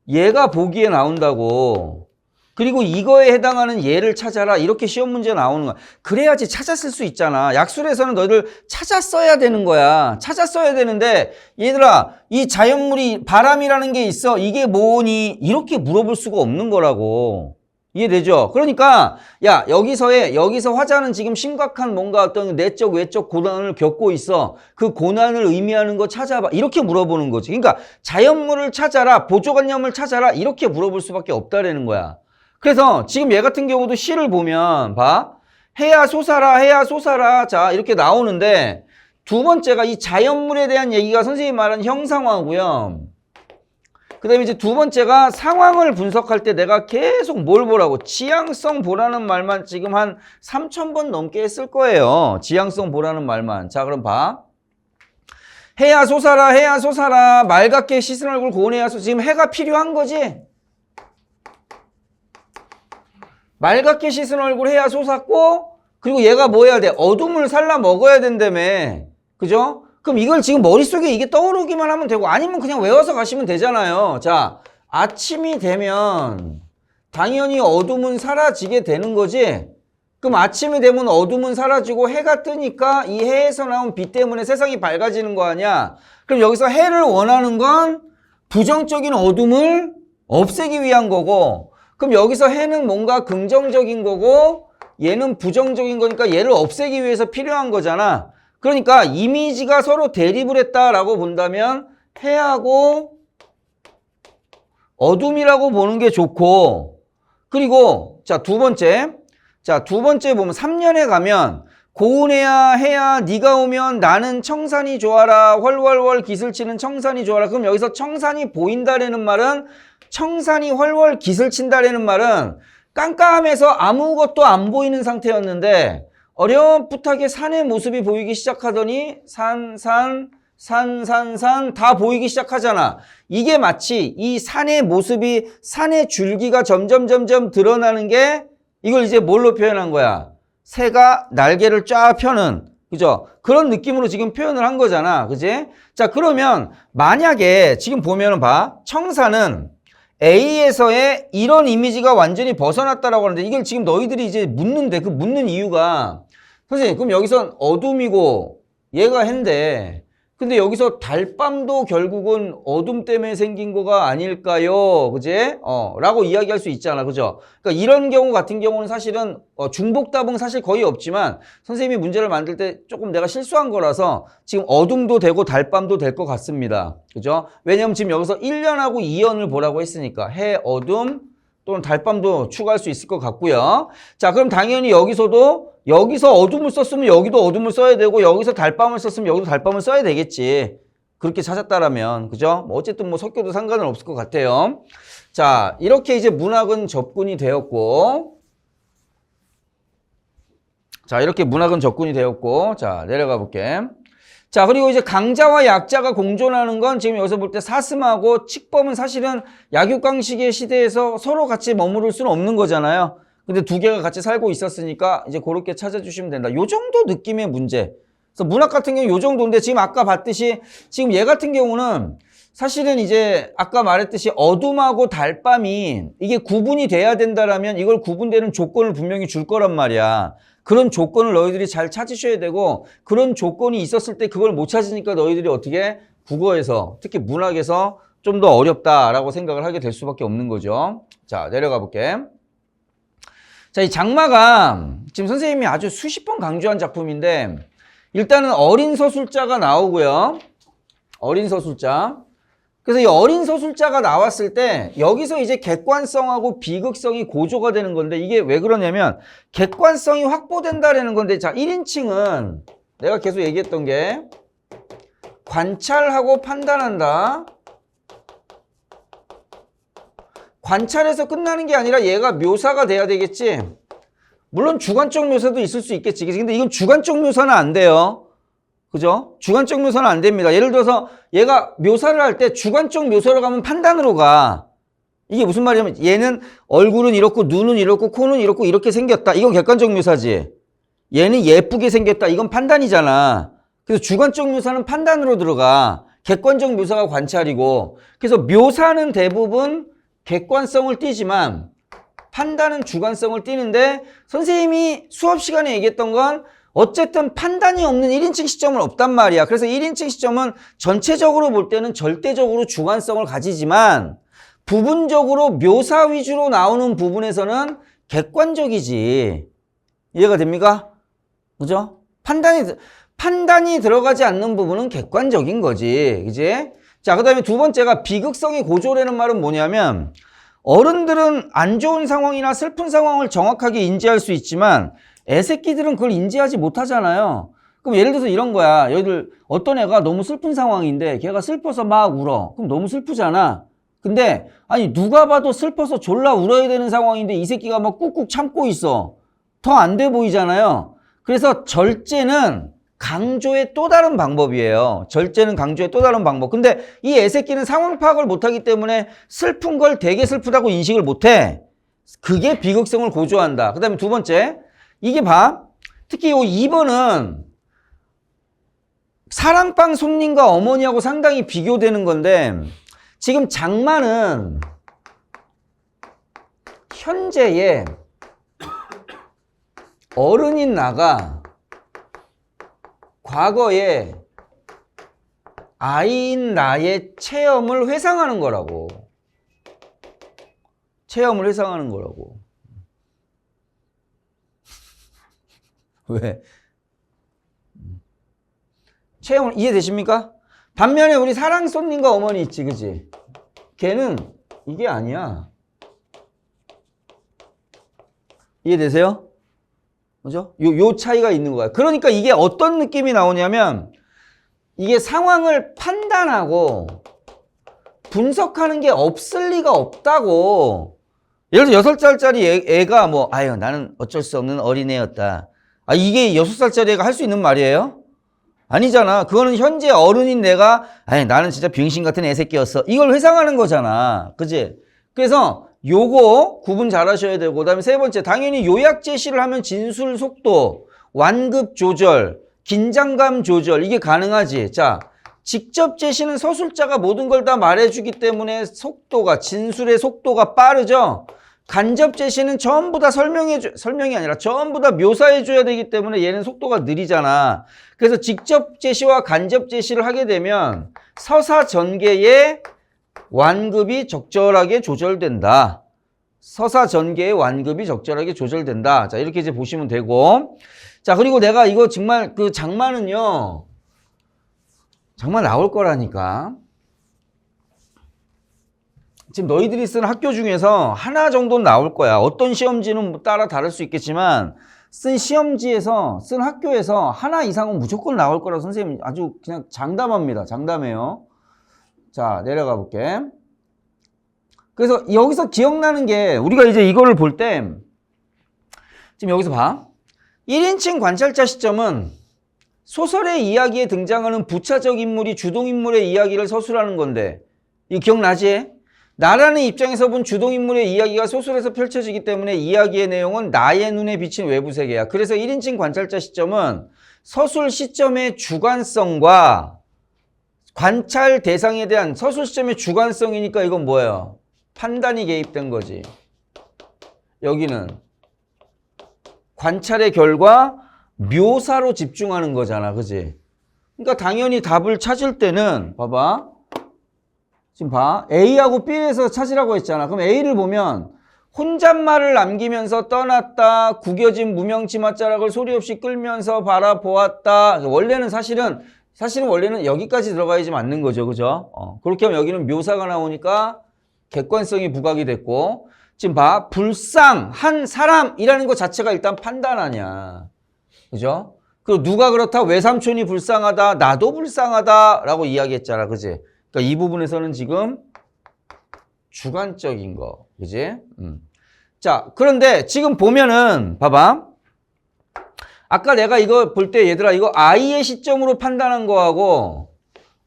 S1: 얘가 보기에 나온다고. 그리고 이거에 해당하는 얘를 찾아라. 이렇게 시험 문제 나오는 거야. 그래야지 찾았을 수 있잖아. 약술에서는 너희들 찾았어야 되는 거야. 찾았어야 되는데 얘들아 이 자연물이 바람이라는 게 있어. 이게 뭐니? 이렇게 물어볼 수가 없는 거라고. 이해되죠? 그러니까 야 여기서 화자는 지금 심각한 뭔가 어떤 내적 외적 고난을 겪고 있어. 그 고난을 의미하는 거 찾아봐. 이렇게 물어보는 거지. 그러니까 자연물을 찾아라. 보조관념을 찾아라. 이렇게 물어볼 수밖에 없다라는 거야. 그래서 지금 얘 같은 경우도 시를 보면 봐. 해야 솟아라. 자 이렇게 나오는데 두 번째가 이 자연물에 대한 얘기가 선생님이 말한 형상화고요. 그 다음에 이제 두 번째가 상황을 분석할 때 내가 계속 뭘 보라고 지향성 보라는 말만 지금 한 3,000번 넘게 했을 거예요. 지향성 보라는 말만. 자 그럼 봐. 해야 솟아라 맑게 씻은 얼굴 고운 해야 지금 해가 필요한 거지. 맑게 씻은 얼굴 해야 솟았고 그리고 얘가 뭐 해야 돼? 어둠을 살라 먹어야 된다며. 그죠? 그럼 이걸 지금 머릿속에 이게 떠오르기만 하면 되고 아니면 그냥 외워서 가시면 되잖아요. 자, 아침이 되면 당연히 어둠은 사라지게 되는 거지. 그럼 아침이 되면 어둠은 사라지고 해가 뜨니까 이 해에서 나온 빛 때문에 세상이 밝아지는 거 아니야. 그럼 여기서 해를 원하는 건 부정적인 어둠을 없애기 위한 거고 그럼 여기서 해는 뭔가 긍정적인 거고 얘는 부정적인 거니까 얘를 없애기 위해서 필요한 거잖아. 그러니까 이미지가 서로 대립을 했다라고 본다면 해하고 어둠이라고 보는 게 좋고 그리고 자 두 번째 보면 3년에 가면 고운 해야 네가 오면 나는 청산이 좋아라 훨훨훨 기슬치는 청산이 좋아라. 그럼 여기서 청산이 보인다라는 말은 청산이 훨훨 기슬친다라는 말은 깜깜해서 아무것도 안 보이는 상태였는데 어렴풋하게 산의 모습이 보이기 시작하더니 산 다 보이기 시작하잖아. 이게 마치 이 산의 모습이 산의 줄기가 점점 드러나는 게 이걸 이제 뭘로 표현한 거야? 새가 날개를 쫙 펴는 그죠? 그런 느낌으로 지금 표현을 한 거잖아. 그지? 자 그러면 만약에 지금 보면은 봐. 청산은 A에서의 이런 이미지가 완전히 벗어났다라고 하는데 이걸 지금 너희들이 이제 묻는데 그 묻는 이유가 선생님 그럼 여기선 어둠이고 얘가 해인데 근데 여기서 달밤도 결국은 어둠 때문에 생긴 거가 아닐까요? 그지? 라고 이야기할 수 있잖아. 그죠? 그러니까 이런 경우 같은 경우는 사실은 중복답은 사실 거의 없지만 선생님이 문제를 만들 때 조금 내가 실수한 거라서 지금 어둠도 되고 달밤도 될 것 같습니다. 그죠? 왜냐면 지금 여기서 1년하고 2년을 보라고 했으니까 해, 어둠 또는 달밤도 추가할 수 있을 것 같고요. 자, 그럼 당연히 여기서 어둠을 썼으면 여기도 어둠을 써야 되고 여기서 달밤을 썼으면 여기도 달밤을 써야 되겠지. 그렇게 찾았다라면 그죠? 뭐 어쨌든 뭐 섞여도 상관은 없을 것 같아요. 자, 이렇게 이제 문학은 접근이 되었고 자, 이렇게 문학은 접근이 되었고 자, 내려가 볼게. 자, 그리고 이제 강자와 약자가 공존하는 건 지금 여기서 볼 때 사슴하고 칙범은 사실은 약육강식의 시대에서 서로 같이 머무를 수는 없는 거잖아요. 근데 두 개가 같이 살고 있었으니까 이제 그렇게 찾아주시면 된다. 요 정도 느낌의 문제. 그래서 문학 같은 경우는 요 정도인데 지금 아까 봤듯이 지금 얘 같은 경우는 사실은 이제 아까 말했듯이 어둠하고 달밤이 이게 구분이 돼야 된다라면 이걸 구분되는 조건을 분명히 줄 거란 말이야. 그런 조건을 너희들이 잘 찾으셔야 되고 그런 조건이 있었을 때 그걸 못 찾으니까 너희들이 어떻게 국어에서 특히 문학에서 좀 더 어렵다라고 생각을 하게 될 수밖에 없는 거죠. 자, 내려가 볼게. 자, 이 장마감 지금 선생님이 아주 수십 번 강조한 작품인데 일단은 어린 서술자가 나오고요. 어린 서술자. 그래서 이 어린 서술자가 나왔을 때 여기서 이제 객관성하고 비극성이 고조가 되는 건데 이게 왜 그러냐면 객관성이 확보된다라는 건데 자 1인칭은 내가 계속 얘기했던 게 관찰하고 판단한다. 관찰해서 끝나는 게 아니라 얘가 묘사가 돼야 되겠지. 물론 주관적 묘사도 있을 수 있겠지. 근데 이건 주관적 묘사는 안 돼요. 그죠? 주관적 묘사는 안 됩니다. 예를 들어서 얘가 묘사를 할 때 주관적 묘사로 가면 판단으로 가. 이게 무슨 말이냐면 얘는 얼굴은 이렇고 눈은 이렇고 코는 이렇고 이렇게 생겼다. 이건 객관적 묘사지. 얘는 예쁘게 생겼다. 이건 판단이잖아. 그래서 주관적 묘사는 판단으로 들어가. 객관적 묘사가 관찰이고. 그래서 묘사는 대부분 객관성을 띠지만 판단은 주관성을 띠는데 선생님이 수업 시간에 얘기했던 건 어쨌든 판단이 없는 1인칭 시점은 없단 말이야. 그래서 1인칭 시점은 전체적으로 볼 때는 절대적으로 주관성을 가지지만 부분적으로 묘사 위주로 나오는 부분에서는 객관적이지. 이해가 됩니까? 그죠? 판단이 들어가지 않는 부분은 객관적인 거지. 그지? 자, 그 다음에 두 번째가 비극성이 고조라는 말은 뭐냐면 어른들은 안 좋은 상황이나 슬픈 상황을 정확하게 인지할 수 있지만 애새끼들은 그걸 인지하지 못하잖아요. 그럼 예를 들어서 이런 거야. 여기들 어떤 애가 너무 슬픈 상황인데 걔가 슬퍼서 막 울어. 그럼 너무 슬프잖아. 근데 아니 누가 봐도 슬퍼서 졸라 울어야 되는 상황인데 이 새끼가 막 꾹꾹 참고 있어. 더 안 돼 보이잖아요. 그래서 절제는 강조의 또 다른 방법이에요. 절제는 강조의 또 다른 방법. 근데 이 애새끼는 상황 파악을 못하기 때문에 슬픈 걸 되게 슬프다고 인식을 못해. 그게 비극성을 고조한다. 그 다음에 두 번째. 이게 봐. 특히 이 2번은 사랑방 손님과 어머니하고 상당히 비교되는 건데 지금 장마는 현재의 어른인 나가 과거의 아이인 나의 체험을 회상하는 거라고. 체험을 회상하는 거라고. 왜? 체험을 이해되십니까? 반면에 우리 사랑 손님과 어머니 있지, 그지? 걔는 이게 아니야. 이해되세요? 그죠? 요 차이가 있는 거야. 그러니까 이게 어떤 느낌이 나오냐면 이게 상황을 판단하고 분석하는 게 없을 리가 없다고. 예를 들어 6살짜리 애가 뭐 아유 나는 어쩔 수 없는 어린애였다. 아 이게 6살짜리 애가 할 수 있는 말이에요? 아니잖아. 그거는 현재 어른인 내가 아니 나는 진짜 병신 같은 애새끼였어. 이걸 회상하는 거잖아. 그지? 그래서 요거 구분 잘 하셔야 되고 그다음에 세 번째 당연히 요약 제시를 하면 진술 속도, 완급 조절, 긴장감 조절 이게 가능하지. 자, 직접 제시는 서술자가 모든 걸 다 말해주기 때문에 속도가, 진술의 속도가 빠르죠. 간접 제시는 전부 다 설명이 아니라 전부 다 묘사해줘야 되기 때문에 얘는 속도가 느리잖아. 그래서 직접 제시와 간접 제시를 하게 되면 서사 전개의 완급이 적절하게 조절된다. 서사 전개의 완급이 적절하게 조절된다. 자, 이렇게 이제 보시면 되고. 자, 그리고 내가 이거 정말 그 장마는요, 장마 나올 거라니까. 지금 너희들이 쓰는 학교 중에서 하나 정도는 나올 거야. 어떤 시험지는 뭐 따라 다를 수 있겠지만 쓴 시험지에서, 쓴 학교에서 하나 이상은 무조건 나올 거라고 선생님 아주 그냥 장담합니다. 장담해요. 자, 내려가 볼게. 그래서 여기서 기억나는 게, 우리가 이제 이거를 볼 때 지금 여기서 봐. 1인칭 관찰자 시점은 소설의 이야기에 등장하는 부차적 인물이 주동인물의 이야기를 서술하는 건데, 이거 기억나지? 나라는 입장에서 본 주동인물의 이야기가 소설에서 펼쳐지기 때문에 이야기의 내용은 나의 눈에 비친 외부 세계야. 그래서 1인칭 관찰자 시점은 서술 시점의 주관성과 관찰 대상에 대한 서술 시점의 주관성이니까 이건 뭐예요? 판단이 개입된 거지. 여기는 관찰의 결과 묘사로 집중하는 거잖아. 그지? 그러니까 당연히 답을 찾을 때는 봐봐. 지금 봐. A하고 B에서 찾으라고 했잖아. 그럼 A를 보면 혼잣말을 남기면서 떠났다. 구겨진 무명치맛자락을 소리 없이 끌면서 바라보았다. 원래는 사실은 원래는 여기까지 들어가야지 맞는 거죠. 그죠? 그렇게 하면 여기는 묘사가 나오니까 객관성이 부각이 됐고, 지금 봐. 불쌍한 사람이라는 것 자체가 일단 판단 아니야. 그죠? 그리고 누가 그렇다? 외삼촌이 불쌍하다. 나도 불쌍하다. 라고 이야기했잖아. 그지? 그러니까 이 부분에서는 지금 주관적인 거. 그지? 자, 그런데 지금 보면은, 봐봐. 아까 내가 이거 볼 때 얘들아, 이거 아이의 시점으로 판단한 거하고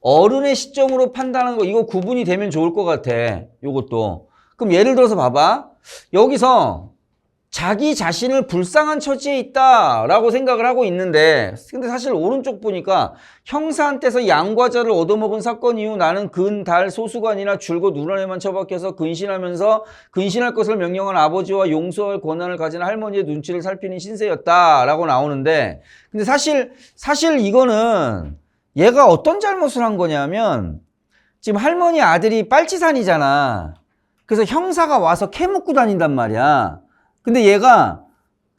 S1: 어른의 시점으로 판단한 거, 이거 구분이 되면 좋을 것 같아. 요것도. 그럼 예를 들어서 봐봐. 여기서 자기 자신을 불쌍한 처지에 있다라고 생각을 하고 있는데, 근데 사실 오른쪽 보니까 형사한테서 양과자를 얻어먹은 사건 이후 나는 근, 달, 소수관이나 줄곧 눈안에만 처박혀서 근신하면서 근신할 것을 명령한 아버지와 용서할 권한을 가진 할머니의 눈치를 살피는 신세였다라고 나오는데, 근데 사실 이거는 얘가 어떤 잘못을 한 거냐면, 지금 할머니 아들이 빨치산이잖아. 그래서 형사가 와서 캐 묻고 다닌단 말이야. 근데 얘가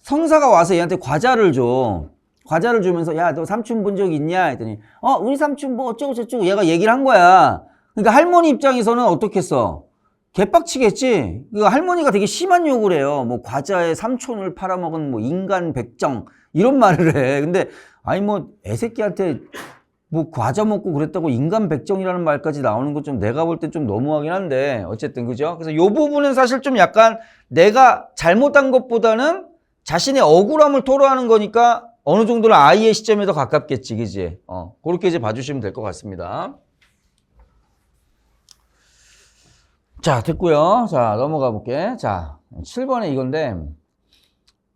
S1: 성사가 와서 얘한테 과자를 줘. 과자를 주면서 야, 너 삼촌 본 적 있냐? 했더니 우리 삼촌 뭐 어쩌고 저쩌고 얘가 얘기를 한 거야. 그러니까 할머니 입장에서는 어떻겠어? 개빡치겠지? 그러니까 할머니가 되게 심한 욕을 해요. 뭐 과자에 삼촌을 팔아먹은 뭐 인간 백정 이런 말을 해. 근데 아니 뭐 애새끼한테 뭐 과자 먹고 그랬다고 인간 백정이라는 말까지 나오는 것 좀 내가 볼 땐 좀 너무하긴 한데 어쨌든 그죠? 그래서 요 부분은 사실 좀 약간 내가 잘못한 것보다는 자신의 억울함을 토로하는 거니까 어느 정도는 아이의 시점에 더 가깝겠지, 그지? 그렇게 이제 봐주시면 될 것 같습니다. 자, 됐고요. 자, 넘어가 볼게. 자, 7번에 이건데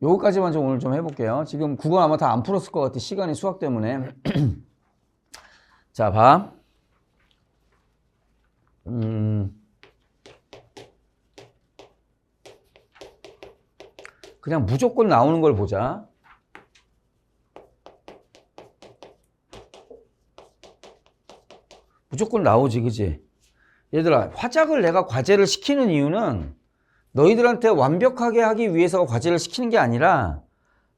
S1: 요거까지만 좀 오늘 좀 해볼게요. 지금 국어 아마 다 안 풀었을 것 같아. 시간이 수학 때문에. 자, 봐. 그냥 무조건 나오는 걸 보자. 무조건 나오지, 그지? 얘들아, 화작을 내가 과제를 시키는 이유는 너희들한테 완벽하게 하기 위해서 과제를 시키는 게 아니라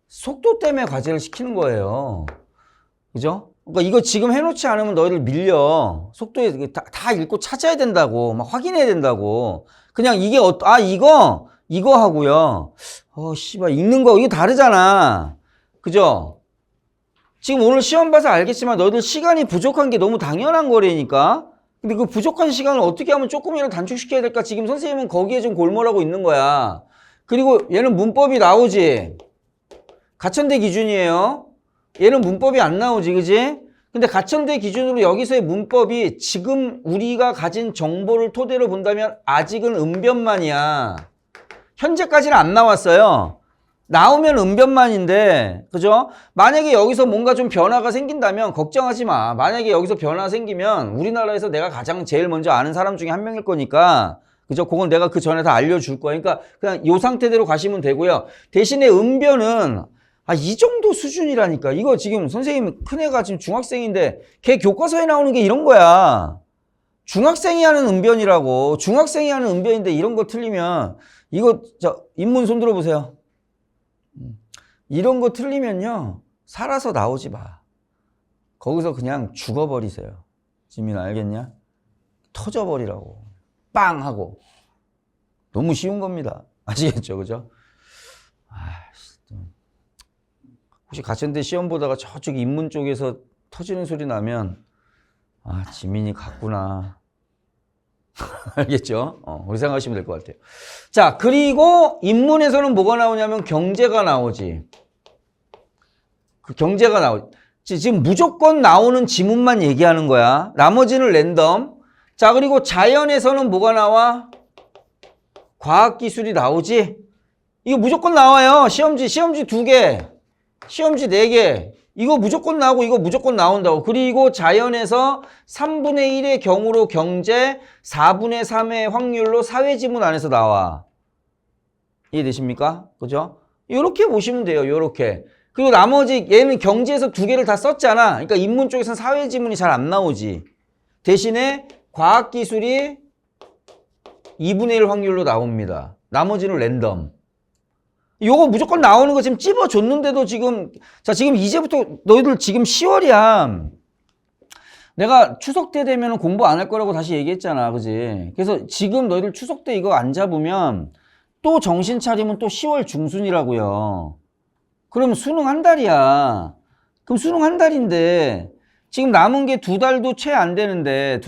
S1: 속도 때문에 과제를 시키는 거예요. 그죠? 그러니까 이거 지금 해놓지 않으면 너희들 밀려. 속도에 다 읽고 찾아야 된다고. 막 확인해야 된다고. 그냥 이게 이거 하고요. 씨발, 읽는 거, 이거 다르잖아. 그죠? 지금 오늘 시험 봐서 알겠지만 너희들 시간이 부족한 게 너무 당연한 거라니까. 근데 그 부족한 시간을 어떻게 하면 조금이라도 단축시켜야 될까? 지금 선생님은 거기에 좀 골몰하고 있는 거야. 그리고 얘는 문법이 나오지. 가천대 기준이에요. 얘는 문법이 안 나오지, 그지? 근데 가천대 기준으로 여기서의 문법이 지금 우리가 가진 정보를 토대로 본다면 아직은 은변만이야. 현재까지는 안 나왔어요. 나오면 은변만인데, 그죠? 만약에 여기서 뭔가 좀 변화가 생긴다면 걱정하지 마. 만약에 여기서 변화 생기면 우리나라에서 내가 가장 제일 먼저 아는 사람 중에 한 명일 거니까, 그죠? 그건 내가 그 전에 다 알려줄 거야. 그러니까 그냥 요 상태대로 가시면 되고요. 대신에 은변은 이 정도 수준이라니까. 이거 지금 선생님 큰애가 지금 중학생인데 걔 교과서에 나오는 게 이런 거야. 중학생이 하는 은변이라고. 중학생이 하는 은변인데 이런 거 틀리면 이거 인문 손 들어보세요. 이런 거 틀리면요. 살아서 나오지 마. 거기서 그냥 죽어버리세요. 지민 알겠냐? 터져버리라고. 빵 하고. 너무 쉬운 겁니다. 아시겠죠? 그죠? 혹시 가천대 시험 보다가 저쪽 인문 쪽에서 터지는 소리 나면 지민이 갔구나. 알겠죠? 그렇게 생각하시면 될 것 같아요. 자, 그리고 인문에서는 뭐가 나오냐면 경제가 나오지. 그 경제가 나오지. 지금 무조건 나오는 지문만 얘기하는 거야. 나머지는 랜덤. 자, 그리고 자연에서는 뭐가 나와? 과학기술이 나오지? 이거 무조건 나와요. 시험지 2개. 시험지 4개. 이거 무조건 나오고 이거 무조건 나온다고. 그리고 자연에서 3분의 1의 경우로 경제, 4분의 3의 확률로 사회지문 안에서 나와. 이해되십니까? 그죠? 요렇게 보시면 돼요. 요렇게. 그리고 나머지 얘는 경제에서 2개를 다 썼잖아. 그러니까 인문 쪽에서는 사회지문이 잘 안 나오지. 대신에 과학기술이 2분의 1 확률로 나옵니다. 나머지는 랜덤. 요거 무조건 나오는 거 지금 찝어줬는데도 지금, 자, 지금 이제부터 너희들 지금 10월이야. 내가 추석 때 되면 공부 안 할 거라고 다시 얘기했잖아. 그지? 그래서 지금 너희들 추석 때 이거 안 잡으면 또 정신 차리면 또 10월 중순이라고요. 그럼 수능 한 달이야. 그럼 수능 한 달인데 지금 남은 게 2달도 채 안 되는데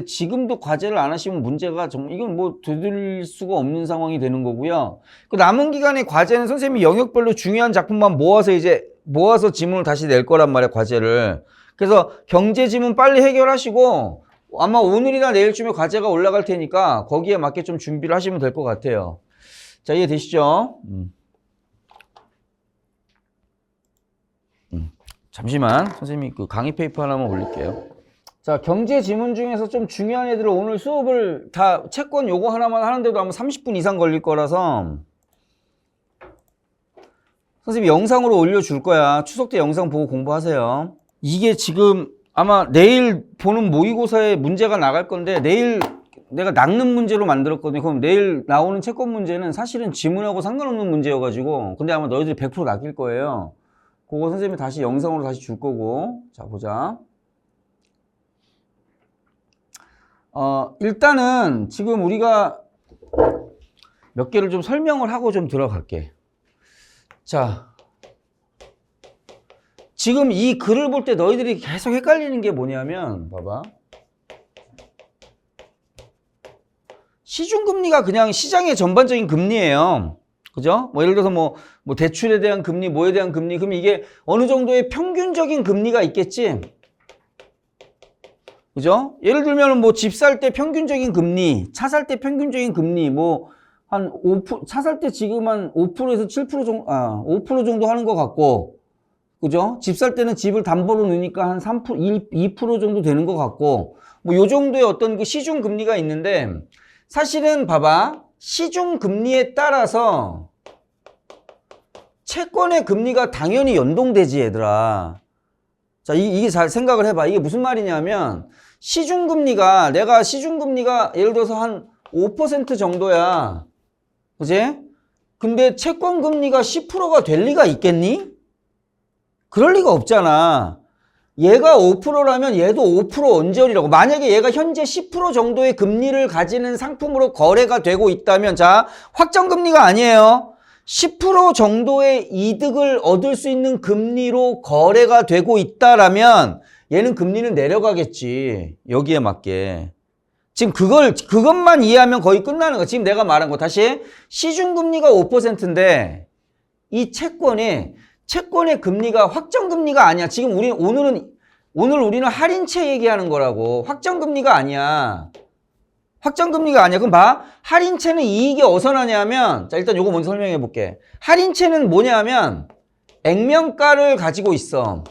S1: 지금도 과제를 안 하시면 문제가 정말 이건 뭐 되돌릴 수가 없는 상황이 되는 거고요. 그 남은 기간의 과제는 선생님이 영역별로 중요한 작품만 모아서 지문을 다시 낼 거란 말이야, 과제를. 그래서 경제 지문 빨리 해결하시고 아마 오늘이나 내일쯤에 과제가 올라갈 테니까 거기에 맞게 좀 준비를 하시면 될 것 같아요. 자, 이해되시죠? 잠시만 선생님이 그 강의 페이퍼 하나만 올릴게요. 자, 경제 지문 중에서 좀 중요한 애들을 오늘 수업을 다 채권 요거 하나만 하는데도 아마 30분 이상 걸릴 거라서 선생님이 영상으로 올려줄 거야. 추석 때 영상 보고 공부하세요. 이게 지금 아마 내일 보는 모의고사에 문제가 나갈 건데 내일 내가 낚는 문제로 만들었거든요. 그럼 내일 나오는 채권 문제는 사실은 지문하고 상관없는 문제여가지고 근데 아마 너희들이 100% 낚일 거예요. 그거 선생님이 다시 영상으로 다시 줄 거고. 자, 보자. 일단은 지금 우리가 몇 개를 좀 설명을 하고 좀 들어갈게. 자, 지금 이 글을 볼 때 너희들이 계속 헷갈리는 게 뭐냐면 봐봐. 시중금리가 그냥 시장의 전반적인 금리예요. 그죠? 뭐 예를 들어서 뭐 대출에 대한 금리, 뭐에 대한 금리, 그럼 이게 어느 정도의 평균적인 금리가 있겠지? 그죠? 예를 들면 뭐 집 살 때 평균적인 금리, 차 살 때 평균적인 금리, 뭐 한 5%, 차 살 때 지금 한 5%에서 7% 정도, 5% 정도 하는 것 같고, 그죠? 집 살 때는 집을 담보로 넣으니까 한 3%, 2% 정도 되는 것 같고, 뭐 요 정도의 어떤 그 시중 금리가 있는데, 사실은 봐봐. 시중 금리에 따라서 채권의 금리가 당연히 연동되지, 얘들아. 자, 이게 잘 생각을 해봐. 이게 무슨 말이냐면 내가 시중금리가 예를 들어서 한 5% 정도야. 그지? 근데 채권금리가 10%가 될 리가 있겠니? 그럴 리가 없잖아. 얘가 5%라면 얘도 5% 언저리라고. 만약에 얘가 현재 10% 정도의 금리를 가지는 상품으로 거래가 되고 있다면, 자, 확정금리가 아니에요. 10% 정도의 이득을 얻을 수 있는 금리로 거래가 되고 있다라면 얘는 금리는 내려가겠지. 여기에 맞게. 지금 그것만 이해하면 거의 끝나는 거야. 지금 내가 말한 거 다시. 시중금리가 5%인데 이 채권의 금리가 확정금리가 아니야. 지금 오늘 우리는 할인채 얘기하는 거라고. 확정금리가 아니야. 확정금리가 아니야. 그럼 봐. 할인채는 이익이 어디서 나냐면, 자, 일단 요거 먼저 설명해 볼게. 할인채는 뭐냐면, 액면가를 가지고 있어.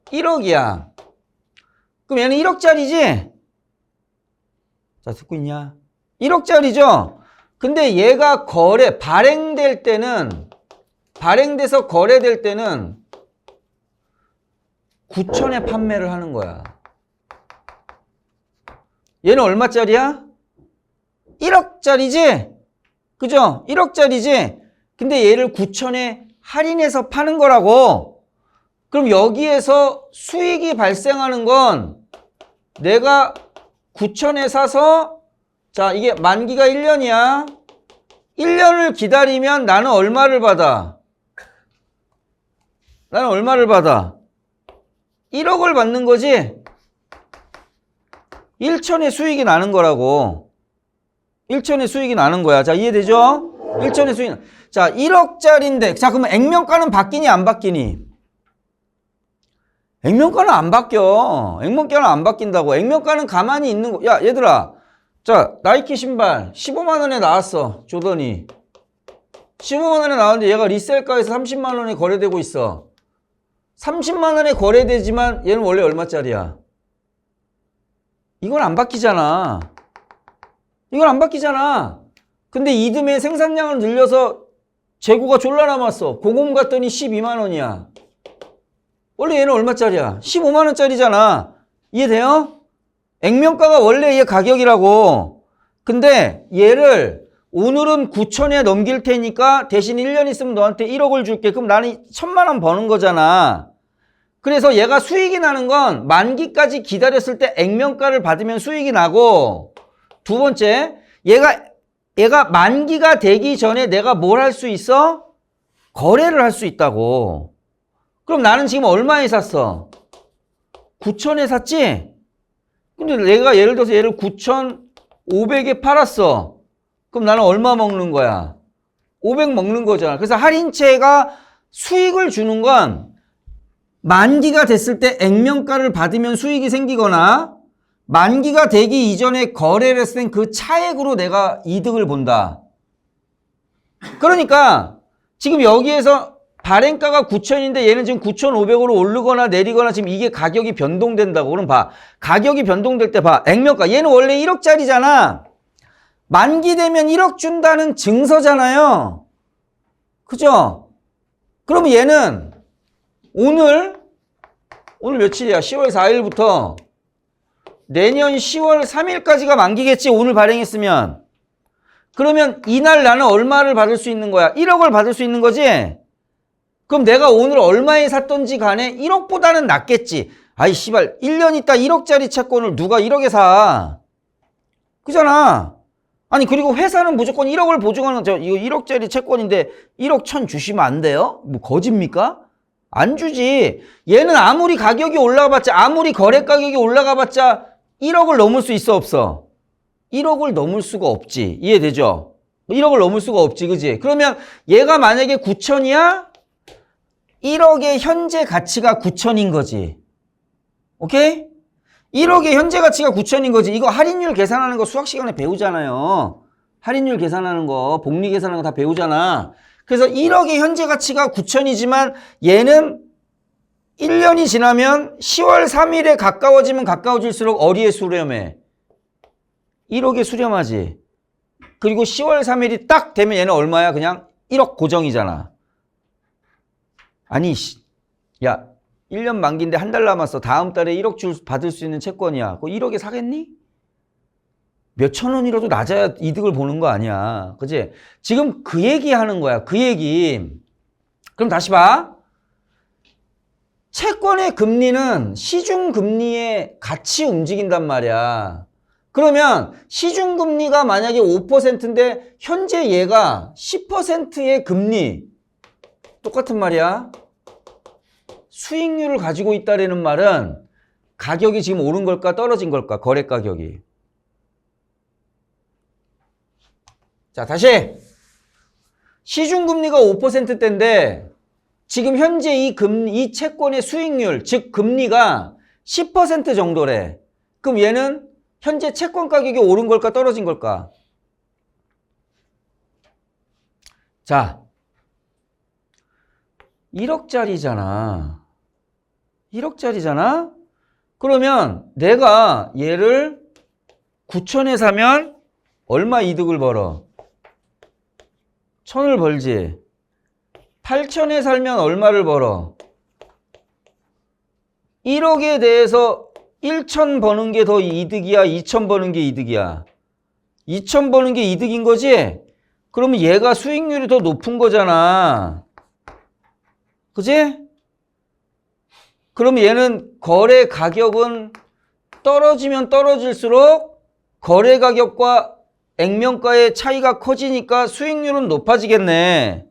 S1: 1억이야. 그럼 얘는 1억짜리지? 자, 듣고 있냐? 1억짜리죠? 근데 얘가 발행돼서 거래될 때는 9천에 판매를 하는 거야. 얘는 얼마짜리야? 1억짜리지? 그죠? 1억짜리지? 근데 얘를 9천에 할인해서 파는 거라고. 그럼 여기에서 수익이 발생하는 건 내가 9천에 사서, 자, 이게 만기가 1년이야. 1년을 기다리면 나는 얼마를 받아? 1억을 받는 거지? 1천의 수익이 나는 거라고. 1천의 수익이 나는 거야. 자, 이해되죠? 1천의 수익. 자, 1억짜리인데. 자, 그러면 액면가는 바뀌니 안 바뀌니? 액면가는 안 바뀌어. 액면가는 안 바뀐다고. 액면가는 가만히 있는 거. 야, 얘들아. 자, 나이키 신발 15만 원에 나왔어. 조던이. 15만 원에 나왔는데 얘가 리셀가에서 30만 원에 거래되고 있어. 30만 원에 거래되지만 얘는 원래 얼마짜리야? 이건 안 바뀌잖아. 근데 이듬해 생산량을 늘려서 재고가 졸라 남았어. 고금 갔더니 12만 원이야. 원래 얘는 얼마짜리야? 15만 원짜리잖아. 이해돼요? 액면가가 원래 얘 가격이라고. 근데 얘를 오늘은 9천에 넘길 테니까 대신 1년 있으면 너한테 1억을 줄게. 그럼 나는 1,000만 원 버는 거잖아. 그래서 얘가 수익이 나는 건 만기까지 기다렸을 때 액면가를 받으면 수익이 나고, 두 번째, 얘가 만기가 되기 전에 내가 뭘 할 수 있어? 거래를 할 수 있다고. 그럼 나는 지금 얼마에 샀어? 9천에 샀지? 근데 내가 예를 들어서 얘를 9,500에 팔았어. 그럼 나는 얼마 먹는 거야? 500 먹는 거잖아. 그래서 할인채가 수익을 주는 건 만기가 됐을 때 액면가를 받으면 수익이 생기거나 만기가 되기 이전에 거래를 했을 땐 그 차액으로 내가 이득을 본다. 그러니까 지금 여기에서 발행가가 9천인데 얘는 지금 9,500으로 오르거나 내리거나 지금 이게 가격이 변동된다고. 그럼 봐. 가격이 변동될 때 봐. 액면가. 얘는 원래 1억짜리잖아. 만기 되면 1억 준다는 증서잖아요. 그죠? 그럼 얘는 오늘 며칠이야? 10월 4일부터 내년 10월 3일까지가 만기겠지? 오늘 발행했으면. 그러면 이날 나는 얼마를 받을 수 있는 거야? 1억을 받을 수 있는 거지? 그럼 내가 오늘 얼마에 샀던지 간에 1억보다는 낫겠지. 아이 씨발 1년 있다 1억짜리 채권을 누가 1억에 사. 그잖아. 아니 그리고 회사는 무조건 1억을 보증하는 이거 1억짜리 채권인데 1억 1천 주시면 안 돼요? 뭐 거짓입니까? 안 주지. 얘는 아무리 가격이 올라가봤자 아무리 거래 가격이 올라가봤자 1억을 넘을 수 있어 없어? 1억을 넘을 수가 없지. 이해되죠? 1억을 넘을 수가 없지. 그지? 그러면 얘가 만약에 9천이야? 1억의 현재 가치가 9천인 거지. 오케이? 1억의 현재 가치가 9천인 거지. 이거 할인율 계산하는 거 수학 시간에 배우잖아요. 할인율 계산하는 거, 복리 계산하는 거 다 배우잖아. 그래서 1억의 현재 가치가 9천이지만 얘는 1년이 지나면 10월 3일에 가까워지면 가까워질수록 어디에 수렴해? 1억에 수렴하지. 그리고 10월 3일이 딱 되면 얘는 얼마야? 그냥 1억 고정이잖아. 아니, 야, 1년 만기인데 한 달 남았어. 다음 달에 1억 받을 수 있는 채권이야. 그거 1억에 사겠니? 몇천 원이라도 낮아야 이득을 보는 거 아니야. 그치? 지금 그 얘기 하는 거야. 그 얘기. 그럼 다시 봐. 채권의 금리는 시중금리에 같이 움직인단 말이야. 그러면 시중금리가 만약에 5%인데 현재 얘가 10%의 금리. 똑같은 말이야. 수익률을 가지고 있다라는 말은 가격이 지금 오른 걸까 떨어진 걸까? 거래 가격이. 자, 다시. 시중금리가 5%대인데 지금 현재 이 채권의 수익률, 즉 금리가 10% 정도래. 그럼 얘는 현재 채권 가격이 오른 걸까 떨어진 걸까? 자, 1억짜리잖아. 1억짜리잖아? 그러면 내가 얘를 9천에 사면 얼마 이득을 벌어? 1,000을 벌지. 8천에 살면 얼마를 벌어? 1억에 대해서 1천 버는 게 더 이득이야? 2천 버는 게 이득이야? 2천 버는 게 이득인 거지? 그러면 얘가 수익률이 더 높은 거잖아. 그지? 그러면 얘는 거래 가격은 떨어지면 떨어질수록 거래 가격과 액면가의 차이가 커지니까 수익률은 높아지겠네.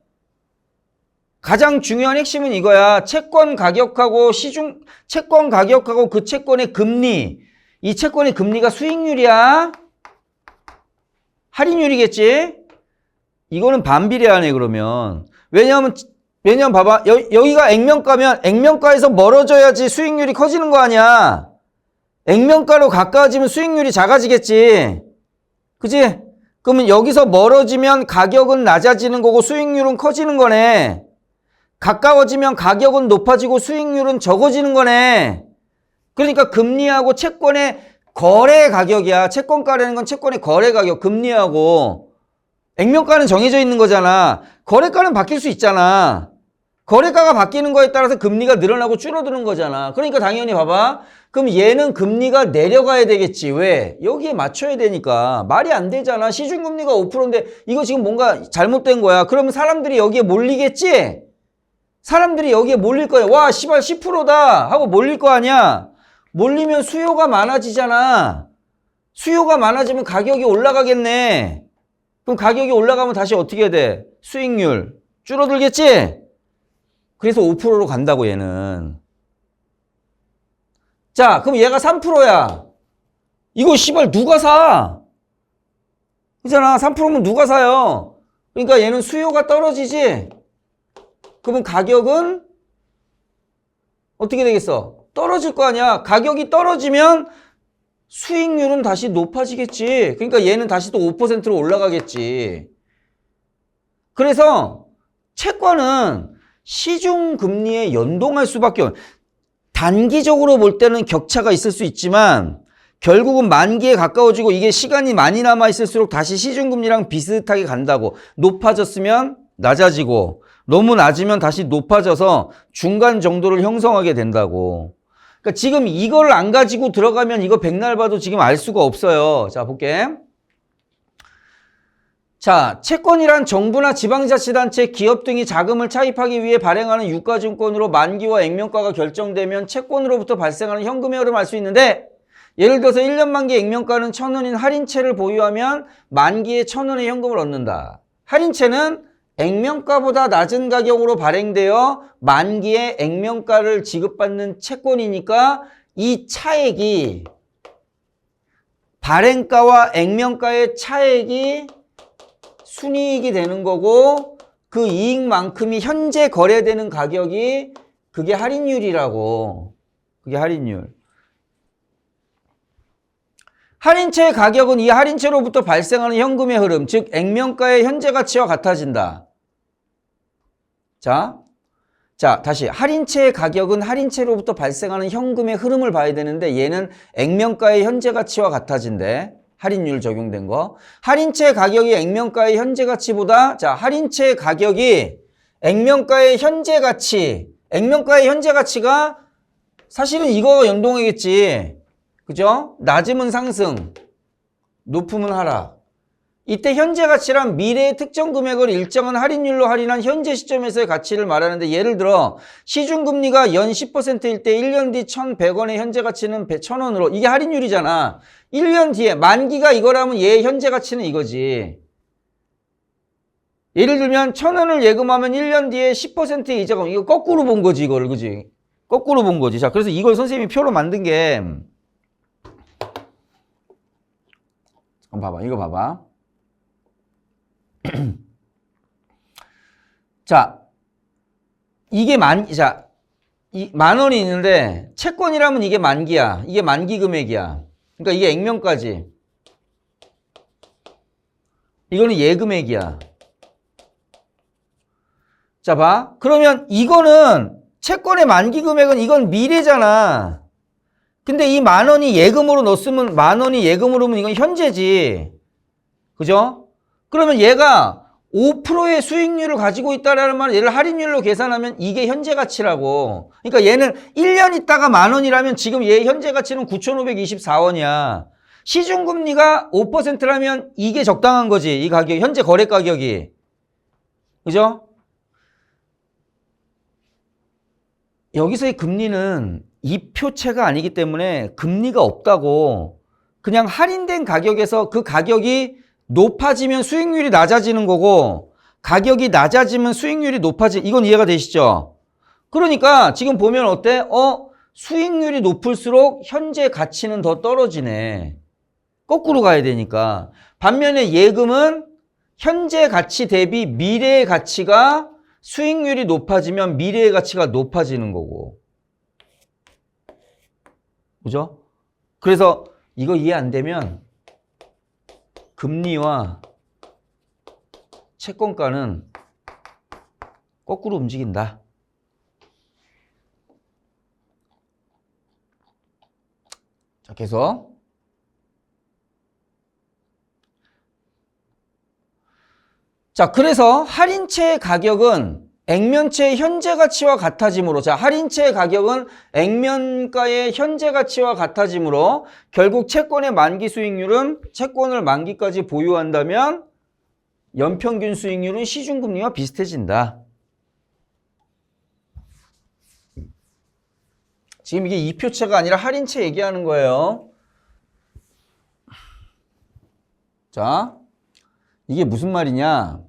S1: 가장 중요한 핵심은 이거야. 채권 가격하고 채권 가격하고 그 채권의 금리. 이 채권의 금리가 수익률이야? 할인율이겠지? 이거는 반비례하네, 그러면. 왜냐면 봐봐. 여기가 액면가면 액면가에서 멀어져야지 수익률이 커지는 거 아니야. 액면가로 가까워지면 수익률이 작아지겠지. 그치? 그러면 여기서 멀어지면 가격은 낮아지는 거고 수익률은 커지는 거네. 가까워지면 가격은 높아지고 수익률은 적어지는 거네. 그러니까 금리하고 채권의 거래 가격이야. 채권가라는 건 채권의 거래 가격, 금리하고. 액면가는 정해져 있는 거잖아. 거래가는 바뀔 수 있잖아. 거래가가 바뀌는 거에 따라서 금리가 늘어나고 줄어드는 거잖아. 그러니까 당연히 봐봐. 그럼 얘는 금리가 내려가야 되겠지. 왜? 여기에 맞춰야 되니까. 말이 안 되잖아. 시중금리가 5%인데 이거 지금 뭔가 잘못된 거야. 그러면 사람들이 여기에 몰리겠지? 사람들이 여기에 몰릴 거야. 와, 씨발 10%다 하고 몰릴 거 아니야. 몰리면 수요가 많아지잖아. 수요가 많아지면 가격이 올라가겠네. 그럼 가격이 올라가면 다시 어떻게 돼? 수익률 줄어들겠지? 그래서 5%로 간다고 얘는. 자, 그럼 얘가 3%야. 이거 씨발 누가 사? 그잖아. 3%면 누가 사요? 그러니까 얘는 수요가 떨어지지? 그러면 가격은 어떻게 되겠어? 떨어질 거 아니야. 가격이 떨어지면 수익률은 다시 높아지겠지. 그러니까 얘는 다시 또 5%로 올라가겠지. 그래서 채권은 시중금리에 연동할 수밖에 없어요. 단기적으로 볼 때는 격차가 있을 수 있지만 결국은 만기에 가까워지고 이게 시간이 많이 남아있을수록 다시 시중금리랑 비슷하게 간다고. 높아졌으면 낮아지고 너무 낮으면 다시 높아져서 중간 정도를 형성하게 된다고. 그러니까 지금 이걸 안 가지고 들어가면 이거 백날 봐도 지금 알 수가 없어요. 자, 볼게. 자, 채권이란 정부나 지방자치단체, 기업 등이 자금을 차입하기 위해 발행하는 유가증권으로 만기와 액면가가 결정되면 채권으로부터 발생하는 현금의 흐름을 알 수 있는데, 예를 들어서 1년 만기 액면가는 1,000원인 할인채를 보유하면 만기에 1,000원의 현금을 얻는다. 할인채는 액면가보다 낮은 가격으로 발행되어 만기에 액면가를 지급받는 채권이니까 이 차액이 발행가와 액면가의 차액이 순이익이 되는 거고 그 이익만큼이 현재 거래되는 가격이 그게 할인율이라고. 그게 할인율. 할인채의 가격은 이 할인채로부터 발생하는 현금의 흐름, 즉 액면가의 현재 가치와 같아진다. 자, 다시 할인채의 가격은 할인채로부터 발생하는 현금의 흐름을 봐야 되는데 얘는 액면가의 현재 가치와 같아진대. 할인율 적용된 거. 할인채 가격이 액면가의 현재 가치보다, 자, 할인채 가격이 액면가의 현재 가치, 액면가의 현재 가치가 사실은 이거 연동이겠지. 그죠? 낮으면 상승, 높으면 하락. 이때 현재 가치란 미래의 특정 금액을 일정한 할인율로 할인한 현재 시점에서의 가치를 말하는데 예를 들어 시중금리가 연 10%일 때 1년 뒤 1,100원의 현재 가치는 1,000원으로 이게 할인율이잖아. 1년 뒤에 만기가 이거라면 얘의 현재 가치는 이거지. 예를 들면 1,000원을 예금하면 1년 뒤에 10%의 이자가 이거 거꾸로 본 거지 이거를. 그지? 거꾸로 본 거지. 자, 그래서 이걸 선생님이 표로 만든 게 봐봐. 이거 봐봐. 자, 이게 만 원이 있는데 채권이라면 이게 만기야. 이게 만기 금액이야. 그러니까 이게 액면가지. 이거는 예금액이야. 자, 봐. 그러면 이거는 채권의 만기 금액은 이건 미래잖아. 근데 이 10,000원이 예금으로 넣었으면 10,000원이 예금으로 넣으면 이건 현재지. 그죠? 그러면 얘가 5%의 수익률을 가지고 있다라는 말은 얘를 할인율로 계산하면 이게 현재 가치라고. 그러니까 얘는 1년 있다가 10,000원이라면 지금 얘 현재 가치는 9,524원이야. 시중금리가 5%라면 이게 적당한 거지. 이 가격, 현재 거래 가격이. 그죠? 여기서의 금리는 이표체가 아니기 때문에 금리가 없다고. 그냥 할인된 가격에서 그 가격이 높아지면 수익률이 낮아지는 거고 가격이 낮아지면 수익률이 이건 이해가 되시죠? 그러니까 지금 보면 어때? 수익률이 높을수록 현재 가치는 더 떨어지네. 거꾸로 가야 되니까. 반면에 예금은 현재 가치 대비 미래의 가치가 수익률이 높아지면 미래의 가치가 높아지는 거고. 그죠? 그래서 이거 이해 안 되면 금리와 채권가는 거꾸로 움직인다. 자, 계속. 자, 그래서 할인채의 가격은 액면채의 현재 가치와 같아지므로, 자, 할인채의 가격은 액면가의 현재 가치와 같아지므로 결국 채권의 만기 수익률은 채권을 만기까지 보유한다면 연평균 수익률은 시중금리와 비슷해진다. 지금 이게 이표채가 아니라 할인채 얘기하는 거예요. 자, 이게 무슨 말이냐?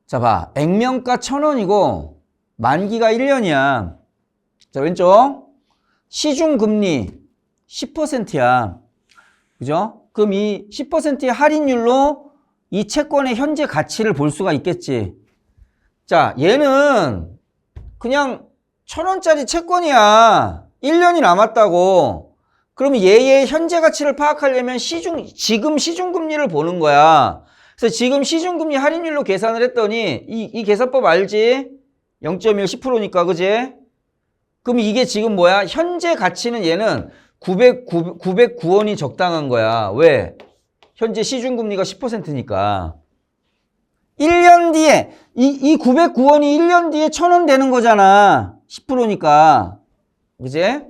S1: 자, 봐. 액면가 1,000원이고 만기가 1년이야. 자, 왼쪽. 시중금리 10%야. 그죠? 그럼 이 10%의 할인율로 이 채권의 현재 가치를 볼 수가 있겠지. 자, 얘는 그냥 1,000원짜리 채권이야. 1년이 남았다고. 그러면 얘의 현재 가치를 파악하려면 지금 시중금리를 보는 거야. 그래서 지금 시중금리 할인율로 계산을 했더니 이 계산법 알지? 0.1, 10%니까, 그지? 그럼 이게 지금 뭐야? 현재 가치는 얘는 909원이 적당한 거야. 왜? 현재 시중금리가 10%니까. 1년 뒤에 이 909원이 1년 뒤에 1,000원 되는 거잖아. 10%니까. 그지?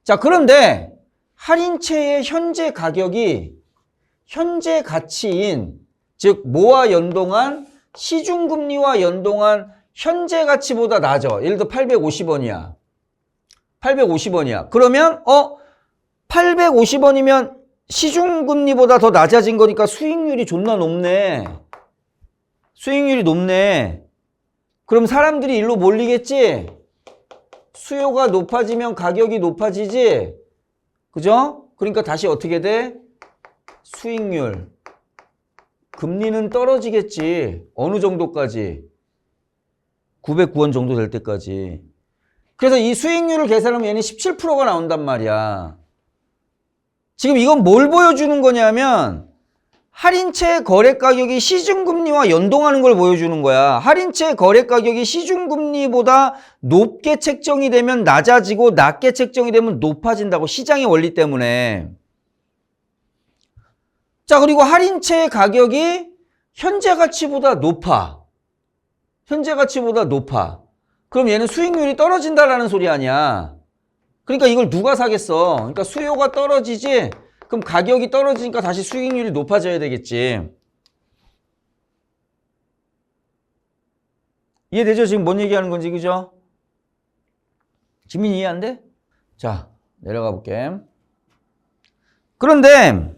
S1: 자, 그런데 할인채의 현재 가격이 현재 가치인, 즉 뭐와 연동한 시중금리와 연동한 현재 가치보다 낮아. 예를 들어 850원이야. 850원이야. 그러면 850원이면 시중금리보다 더 낮아진 거니까 수익률이 존나 높네. 수익률이 높네. 그럼 사람들이 일로 몰리겠지? 수요가 높아지면 가격이 높아지지? 그죠? 그러니까 다시 어떻게 돼? 수익률. 금리는 떨어지겠지. 어느 정도까지? 909원 정도 될 때까지. 그래서 이 수익률을 계산하면 얘는 17%가 나온단 말이야. 지금 이건 뭘 보여주는 거냐면 할인채 거래 가격이 시중금리와 연동하는 걸 보여주는 거야. 할인채 거래 가격이 시중금리보다 높게 책정이 되면 낮아지고 낮게 책정이 되면 높아진다고. 시장의 원리 때문에. 자, 그리고 할인채 가격이 현재 가치보다 높아. 현재 가치보다 높아. 그럼 얘는 수익률이 떨어진다라는 소리 아니야. 그러니까 이걸 누가 사겠어? 그러니까 수요가 떨어지지? 그럼 가격이 떨어지니까 다시 수익률이 높아져야 되겠지. 이해되죠? 지금 뭔 얘기하는 건지, 그죠? 지민이 이해 안 돼? 자, 내려가 볼게. 그런데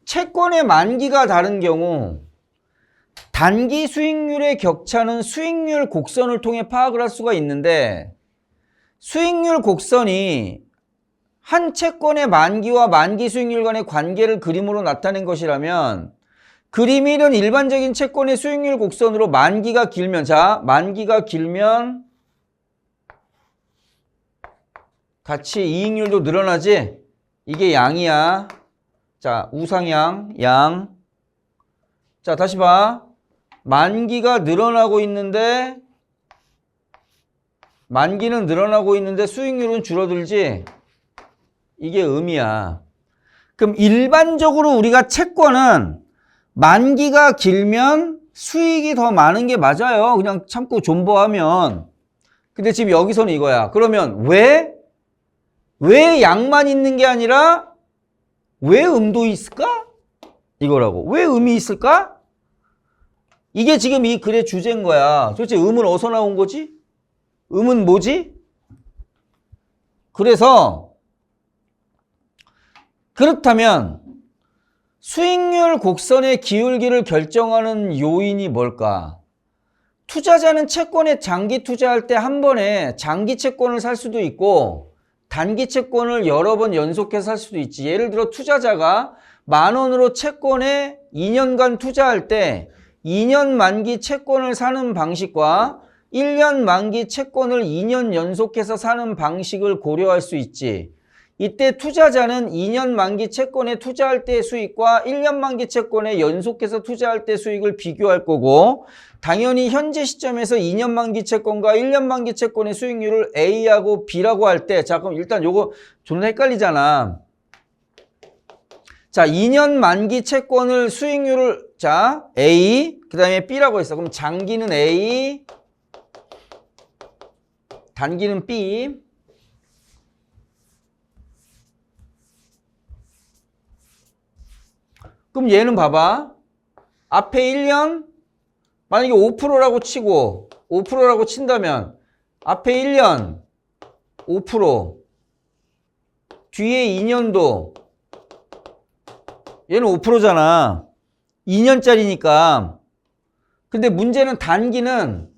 S1: 채권의 만기가 다른 경우 단기 수익률의 격차는 수익률 곡선을 통해 파악을 할 수가 있는데, 수익률 곡선이 한 채권의 만기와 만기 수익률 간의 관계를 그림으로 나타낸 것이라면, 그림 1은 일반적인 채권의 수익률 곡선으로 만기가 길면, 자, 만기가 길면 같이 이익률도 늘어나지? 이게 양이야. 자, 우상향, 양. 자, 다시 봐. 만기가 늘어나고 있는데, 만기는 늘어나고 있는데 수익률은 줄어들지? 이게 의미야. 그럼 일반적으로 우리가 채권은 만기가 길면 수익이 더 많은 게 맞아요. 그냥 참고 존버하면. 근데 지금 여기서는 이거야. 그러면 왜 양만 있는 게 아니라 왜 음도 있을까? 이거라고. 왜 음이 있을까? 이게 지금 이 글의 주제인 거야. 도대체 음은 어디서 나온 거지? 음은 뭐지? 그래서 그렇다면 수익률 곡선의 기울기를 결정하는 요인이 뭘까? 투자자는 채권에 장기 투자할 때 한 번에 장기 채권을 살 수도 있고 단기 채권을 여러 번 연속해서 살 수도 있지. 예를 들어 투자자가 10,000원으로 채권에 2년간 투자할 때 2년 만기 채권을 사는 방식과 1년 만기 채권을 2년 연속해서 사는 방식을 고려할 수 있지. 이때 투자자는 2년 만기 채권에 투자할 때의 수익과 1년 만기 채권에 연속해서 투자할 때 수익을 비교할 거고, 당연히 현재 시점에서 2년 만기 채권과 1년 만기 채권의 수익률을 A하고 B라고 할 때, 자, 그럼 일단 요거 존나 헷갈리잖아. 자, 2년 만기 채권을 수익률을, 자, A, 그 다음에 B라고 했어. 그럼 장기는 A, 단기는 B. 그럼 얘는 봐봐. 앞에 1년, 만약에 5%라고 치고, 5%라고 친다면, 앞에 1년, 5%, 뒤에 2년도, 얘는 5%잖아. 2년짜리니까. 근데 문제는 단기는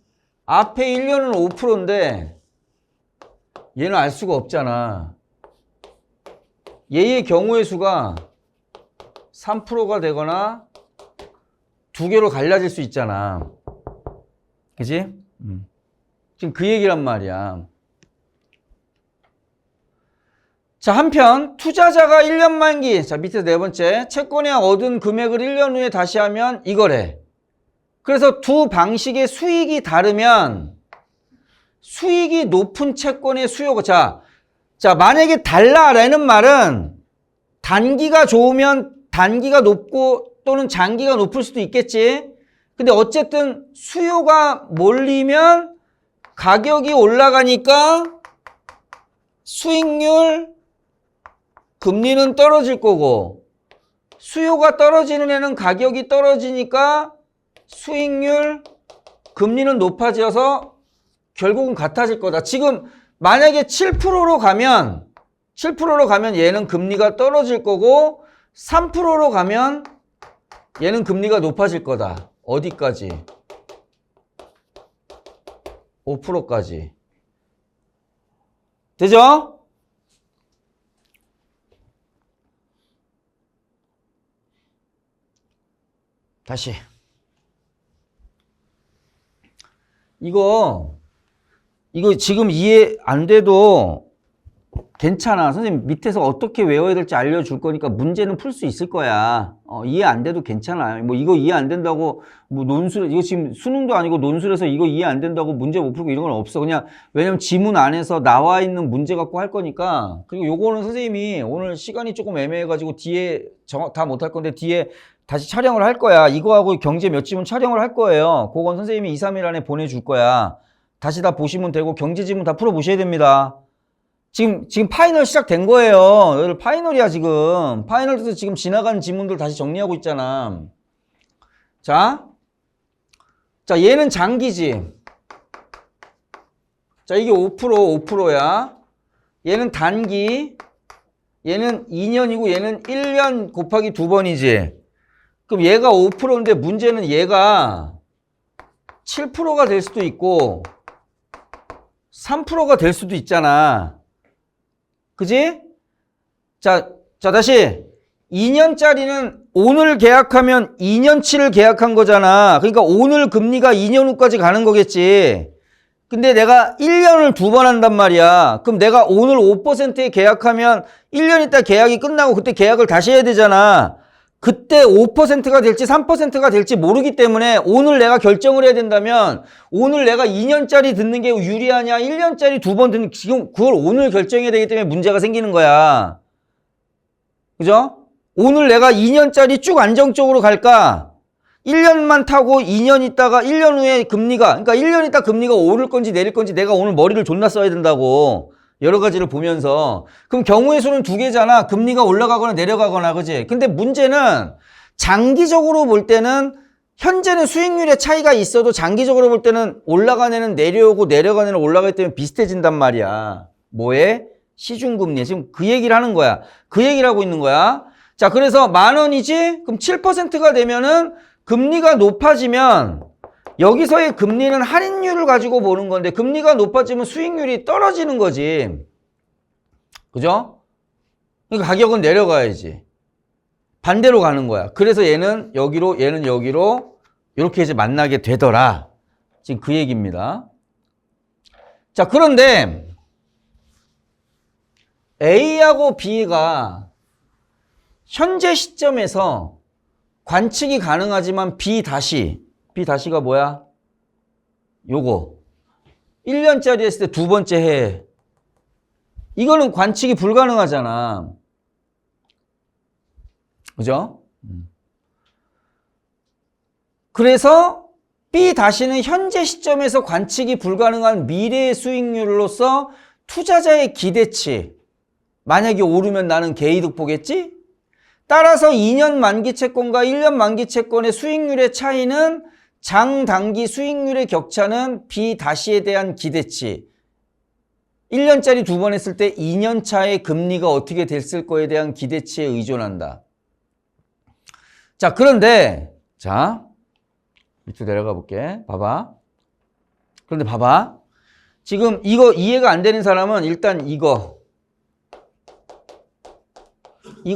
S1: 앞에 1년은 5%인데, 얘는 알 수가 없잖아. 얘의 경우의 수가 3%가 되거나 2개로 갈라질 수 있잖아. 그치? 지금 그 얘기란 말이야. 자, 한편 투자자가 1년 만기, 자 밑에 네 번째, 채권에 얻은 금액을 1년 후에 다시 하면 이거래. 그래서 두 방식의 수익이 다르면 수익이 높은 채권의 수요가, 자 만약에 달라라는 말은 단기가 좋으면 단기가 높고 또는 장기가 높을 수도 있겠지. 근데 어쨌든 수요가 몰리면 가격이 올라가니까 수익률, 금리는 떨어질 거고, 수요가 떨어지는 애는 가격이 떨어지니까 수익률, 금리는 높아져서 결국은 같아질 거다. 지금 만약에 7%로 가면 얘는 금리가 떨어질 거고, 3%로 가면 얘는 금리가 높아질 거다. 어디까지? 5%까지. 되죠? 다시. 이거 지금 이해 안 돼도 괜찮아. 선생님 밑에서 어떻게 외워야 될지 알려줄 거니까 문제는 풀 수 있을 거야. 이해 안 돼도 괜찮아요. 뭐 이거 이해 안 된다고 뭐 논술, 이거 지금 수능도 아니고 논술에서 이거 이해 안 된다고 문제 못 풀고 이런 건 없어. 그냥 왜냐면 지문 안에서 나와 있는 문제 갖고 할 거니까. 그리고 요거는 선생님이 오늘 시간이 조금 애매해가지고 뒤에 다 못 할 건데 뒤에 다시 촬영을 할 거야. 이거하고 경제 몇 지문 촬영을 할 거예요. 그건 선생님이 2, 3일 안에 보내줄 거야. 다시 다 보시면 되고 경제 지문 다 풀어보셔야 됩니다. 지금 파이널 시작된 거예요. 여기 파이널이야, 지금. 파이널에서 지금 지나간 지문들 다시 정리하고 있잖아. 자, 얘는 장기지. 자, 이게 5%야. 얘는 단기. 얘는 2년이고 얘는 1년 곱하기 2번이지. 그럼 얘가 5%인데 문제는 얘가 7%가 될 수도 있고 3%가 될 수도 있잖아. 그지? 자, 다시. 2년짜리는 오늘 계약하면 2년치를 계약한 거잖아. 그러니까 오늘 금리가 2년 후까지 가는 거겠지. 근데 내가 1년을 2번 한단 말이야. 그럼 내가 오늘 5%에 계약하면 1년 있다 계약이 끝나고 그때 계약을 다시 해야 되잖아. 그때 5%가 될지 3%가 될지 모르기 때문에 오늘 내가 결정을 해야 된다면 오늘 내가 2년짜리 듣는 게 유리하냐 1년짜리 2번 듣는 지금 그걸 오늘 결정해야 되기 때문에 문제가 생기는 거야. 그죠? 오늘 내가 2년짜리 쭉 안정적으로 갈까? 1년만 타고 2년 있다가 1년 후에 금리가 그러니까 1년 있다 금리가 오를 건지 내릴 건지 내가 오늘 머리를 존나 써야 된다고. 여러 가지를 보면서. 그럼 경우의 수는 두 개잖아. 금리가 올라가거나 내려가거나, 그지? 근데 문제는 장기적으로 볼 때는 현재는 수익률의 차이가 있어도 장기적으로 볼 때는 올라간 애는 내려오고 내려간 애는 올라가기 때문에 비슷해진단 말이야. 뭐에? 시중금리에. 지금 그 얘기를 하는 거야. 그 얘기를 하고 있는 거야. 자, 그래서 10,000원이지? 그럼 7%가 되면은 금리가 높아지면 여기서의 금리는 할인율을 가지고 보는 건데 금리가 높아지면 수익률이 떨어지는 거지. 그죠? 그러니까 가격은 내려가야지. 반대로 가는 거야. 그래서 얘는 여기로 얘는 여기로 이렇게 이제 만나게 되더라. 지금 그 얘기입니다. 자, 그런데 A하고 B가 현재 시점에서 관측이 가능하지만 B 다시가 뭐야? 요거 1년짜리 했을 때 두 번째 해. 이거는 관측이 불가능하잖아. 그죠? 그래서 B 다시는 현재 시점에서 관측이 불가능한 미래의 수익률로서 투자자의 기대치. 만약에 오르면 나는 개이득 보겠지? 따라서 2년 만기 채권과 1년 만기 채권의 수익률의 차이는 장단기 수익률의 격차는 B 다시에 대한 기대치. 1년짜리 두 번 했을 때 2년 차의 금리가 어떻게 됐을 거에 대한 기대치에 의존한다. 자, 그런데 자 밑으로 내려가 볼게. 봐봐. 그런데 봐봐. 지금 이거 이해가 안 되는 사람은 일단 이거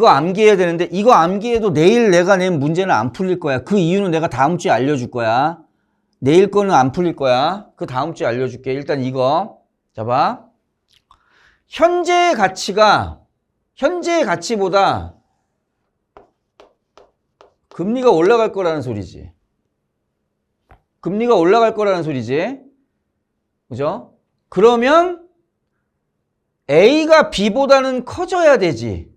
S1: 암기해야 되는데 이거 암기해도 내일 내가 낸 문제는 안 풀릴 거야. 그 이유는 내가 다음 주에 알려줄 거야. 내일 거는 안 풀릴 거야. 그 다음 주에 알려줄게. 일단 이거 자 봐. 현재의 가치보다 금리가 올라갈 거라는 소리지. 금리가 올라갈 거라는 소리지. 그죠? 그러면 A가 B보다는 커져야 되지.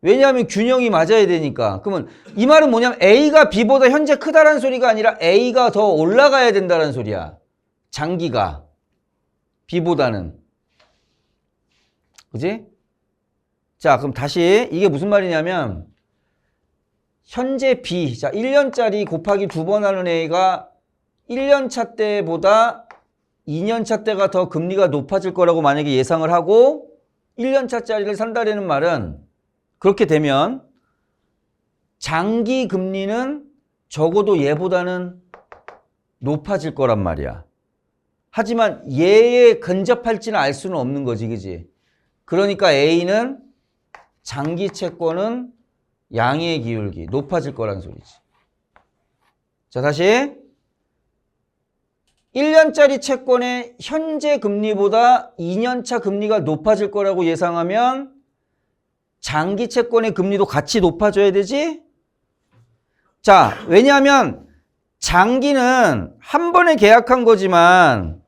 S1: 왜냐하면 균형이 맞아야 되니까. 그러면 이 말은 뭐냐면 A가 B보다 현재 크다라는 소리가 아니라 A가 더 올라가야 된다는 소리야. 장기가 B보다는. 그지? 자, 그럼 다시 이게 무슨 말이냐면 현재 B, 자 1년짜리 곱하기 2번 하는 A가 1년차 때보다 2년차 때가 더 금리가 높아질 거라고 만약에 예상을 하고 1년차짜리를 산다라는 말은 그렇게 되면 장기 금리는 적어도 얘보다는 높아질 거란 말이야. 하지만 얘에 근접할지는 알 수는 없는 거지, 그지? 그러니까 A는 장기 채권은 양의 기울기 높아질 거란 소리지. 자, 다시 1년짜리 채권의 현재 금리보다 2년차 금리가 높아질 거라고 예상하면 장기 채권의 금리도 같이 높아져야 되지? 자, 왜냐하면 장기는 한 번에 계약한 거지만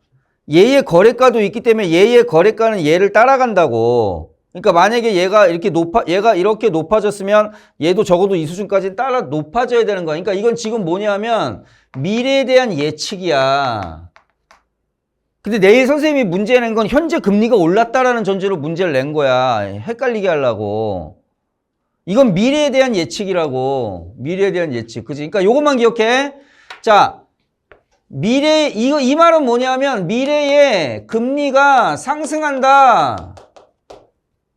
S1: 얘의 거래가도 있기 때문에 얘의 거래가는 얘를 따라간다고. 그러니까 만약에 얘가 이렇게 높아졌으면 얘도 적어도 이 수준까지 따라 높아져야 되는 거야. 그러니까 이건 지금 뭐냐면 미래에 대한 예측이야. 근데 내일 선생님이 문제 낸 건 현재 금리가 올랐다라는 전제로 문제를 낸 거야. 헷갈리게 하려고. 이건 미래에 대한 예측이라고. 미래에 대한 예측. 그치? 그러니까 요것만 기억해. 자, 이 말은 뭐냐면 미래에 금리가 상승한다.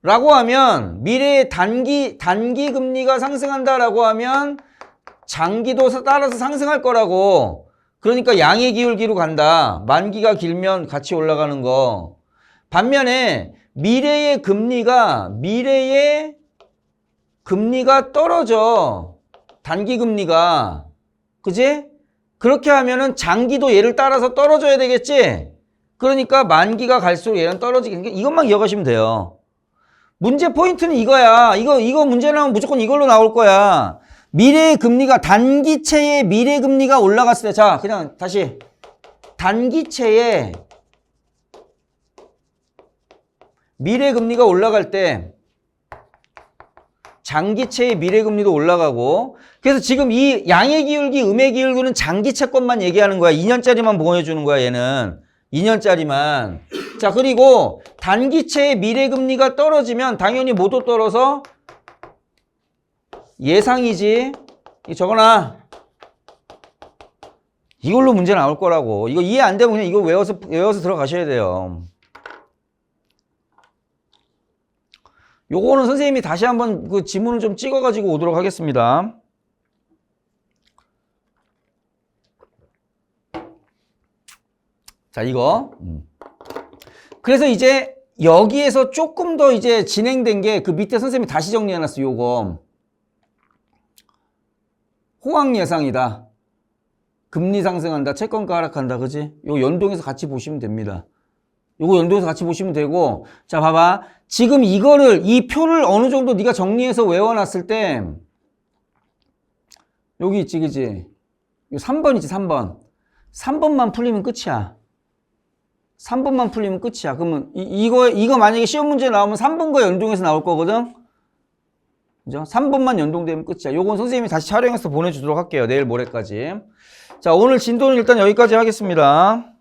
S1: 라고 하면 미래에 단기 금리가 상승한다라고 하면 장기도 따라서 상승할 거라고. 그러니까 양의 기울기로 간다. 만기가 길면 같이 올라가는 거. 반면에 미래의 금리가 떨어져. 단기 금리가. 그지? 그렇게 하면은 장기도 얘를 따라서 떨어져야 되겠지? 그러니까 만기가 갈수록 얘는 떨어지게. 이것만 기억하시면 돼요. 문제 포인트는 이거야. 이거 문제 나오면 무조건 이걸로 나올 거야. 미래의 금리가, 단기채의 미래 금리가 올라갔을 때, 자, 그냥 다시. 단기채의 미래 금리가 올라갈 때, 장기채의 미래 금리도 올라가고, 그래서 지금 이 양의 기울기, 음의 기울기는 장기채 것만 얘기하는 거야. 2년짜리만 보여주는 거야, 얘는. 2년짜리만. 자, 그리고 단기채의 미래 금리가 떨어지면 당연히 뭐도 떨어서 예상이지. 적어놔. 이걸로 문제 나올 거라고. 이거 이해 안 되면 그냥 이거 외워서 들어가셔야 돼요. 요거는 선생님이 다시 한번 그 지문을 좀 찍어가지고 오도록 하겠습니다. 자, 이거. 그래서 이제 여기에서 조금 더 이제 진행된 게 그 밑에 선생님이 다시 정리해놨어, 요거. 호황 예상이다. 금리 상승한다. 채권가 하락한다. 그지? 요거 연동해서 같이 보시면 됩니다. 요거 연동해서 같이 보시면 되고. 자, 봐봐. 지금 이 표를 어느 정도 네가 정리해서 외워놨을 때, 여기 있지, 그지? 요 3번 있지, 3번. 3번만 풀리면 끝이야. 3번만 풀리면 끝이야. 그러면 이거 만약에 시험 문제 나오면 3번과 연동해서 나올 거거든? 그죠? 3번만 연동되면 끝이야. 요건 선생님이 다시 촬영해서 보내주도록 할게요. 내일 모레까지. 자, 오늘 진도는 일단 여기까지 하겠습니다.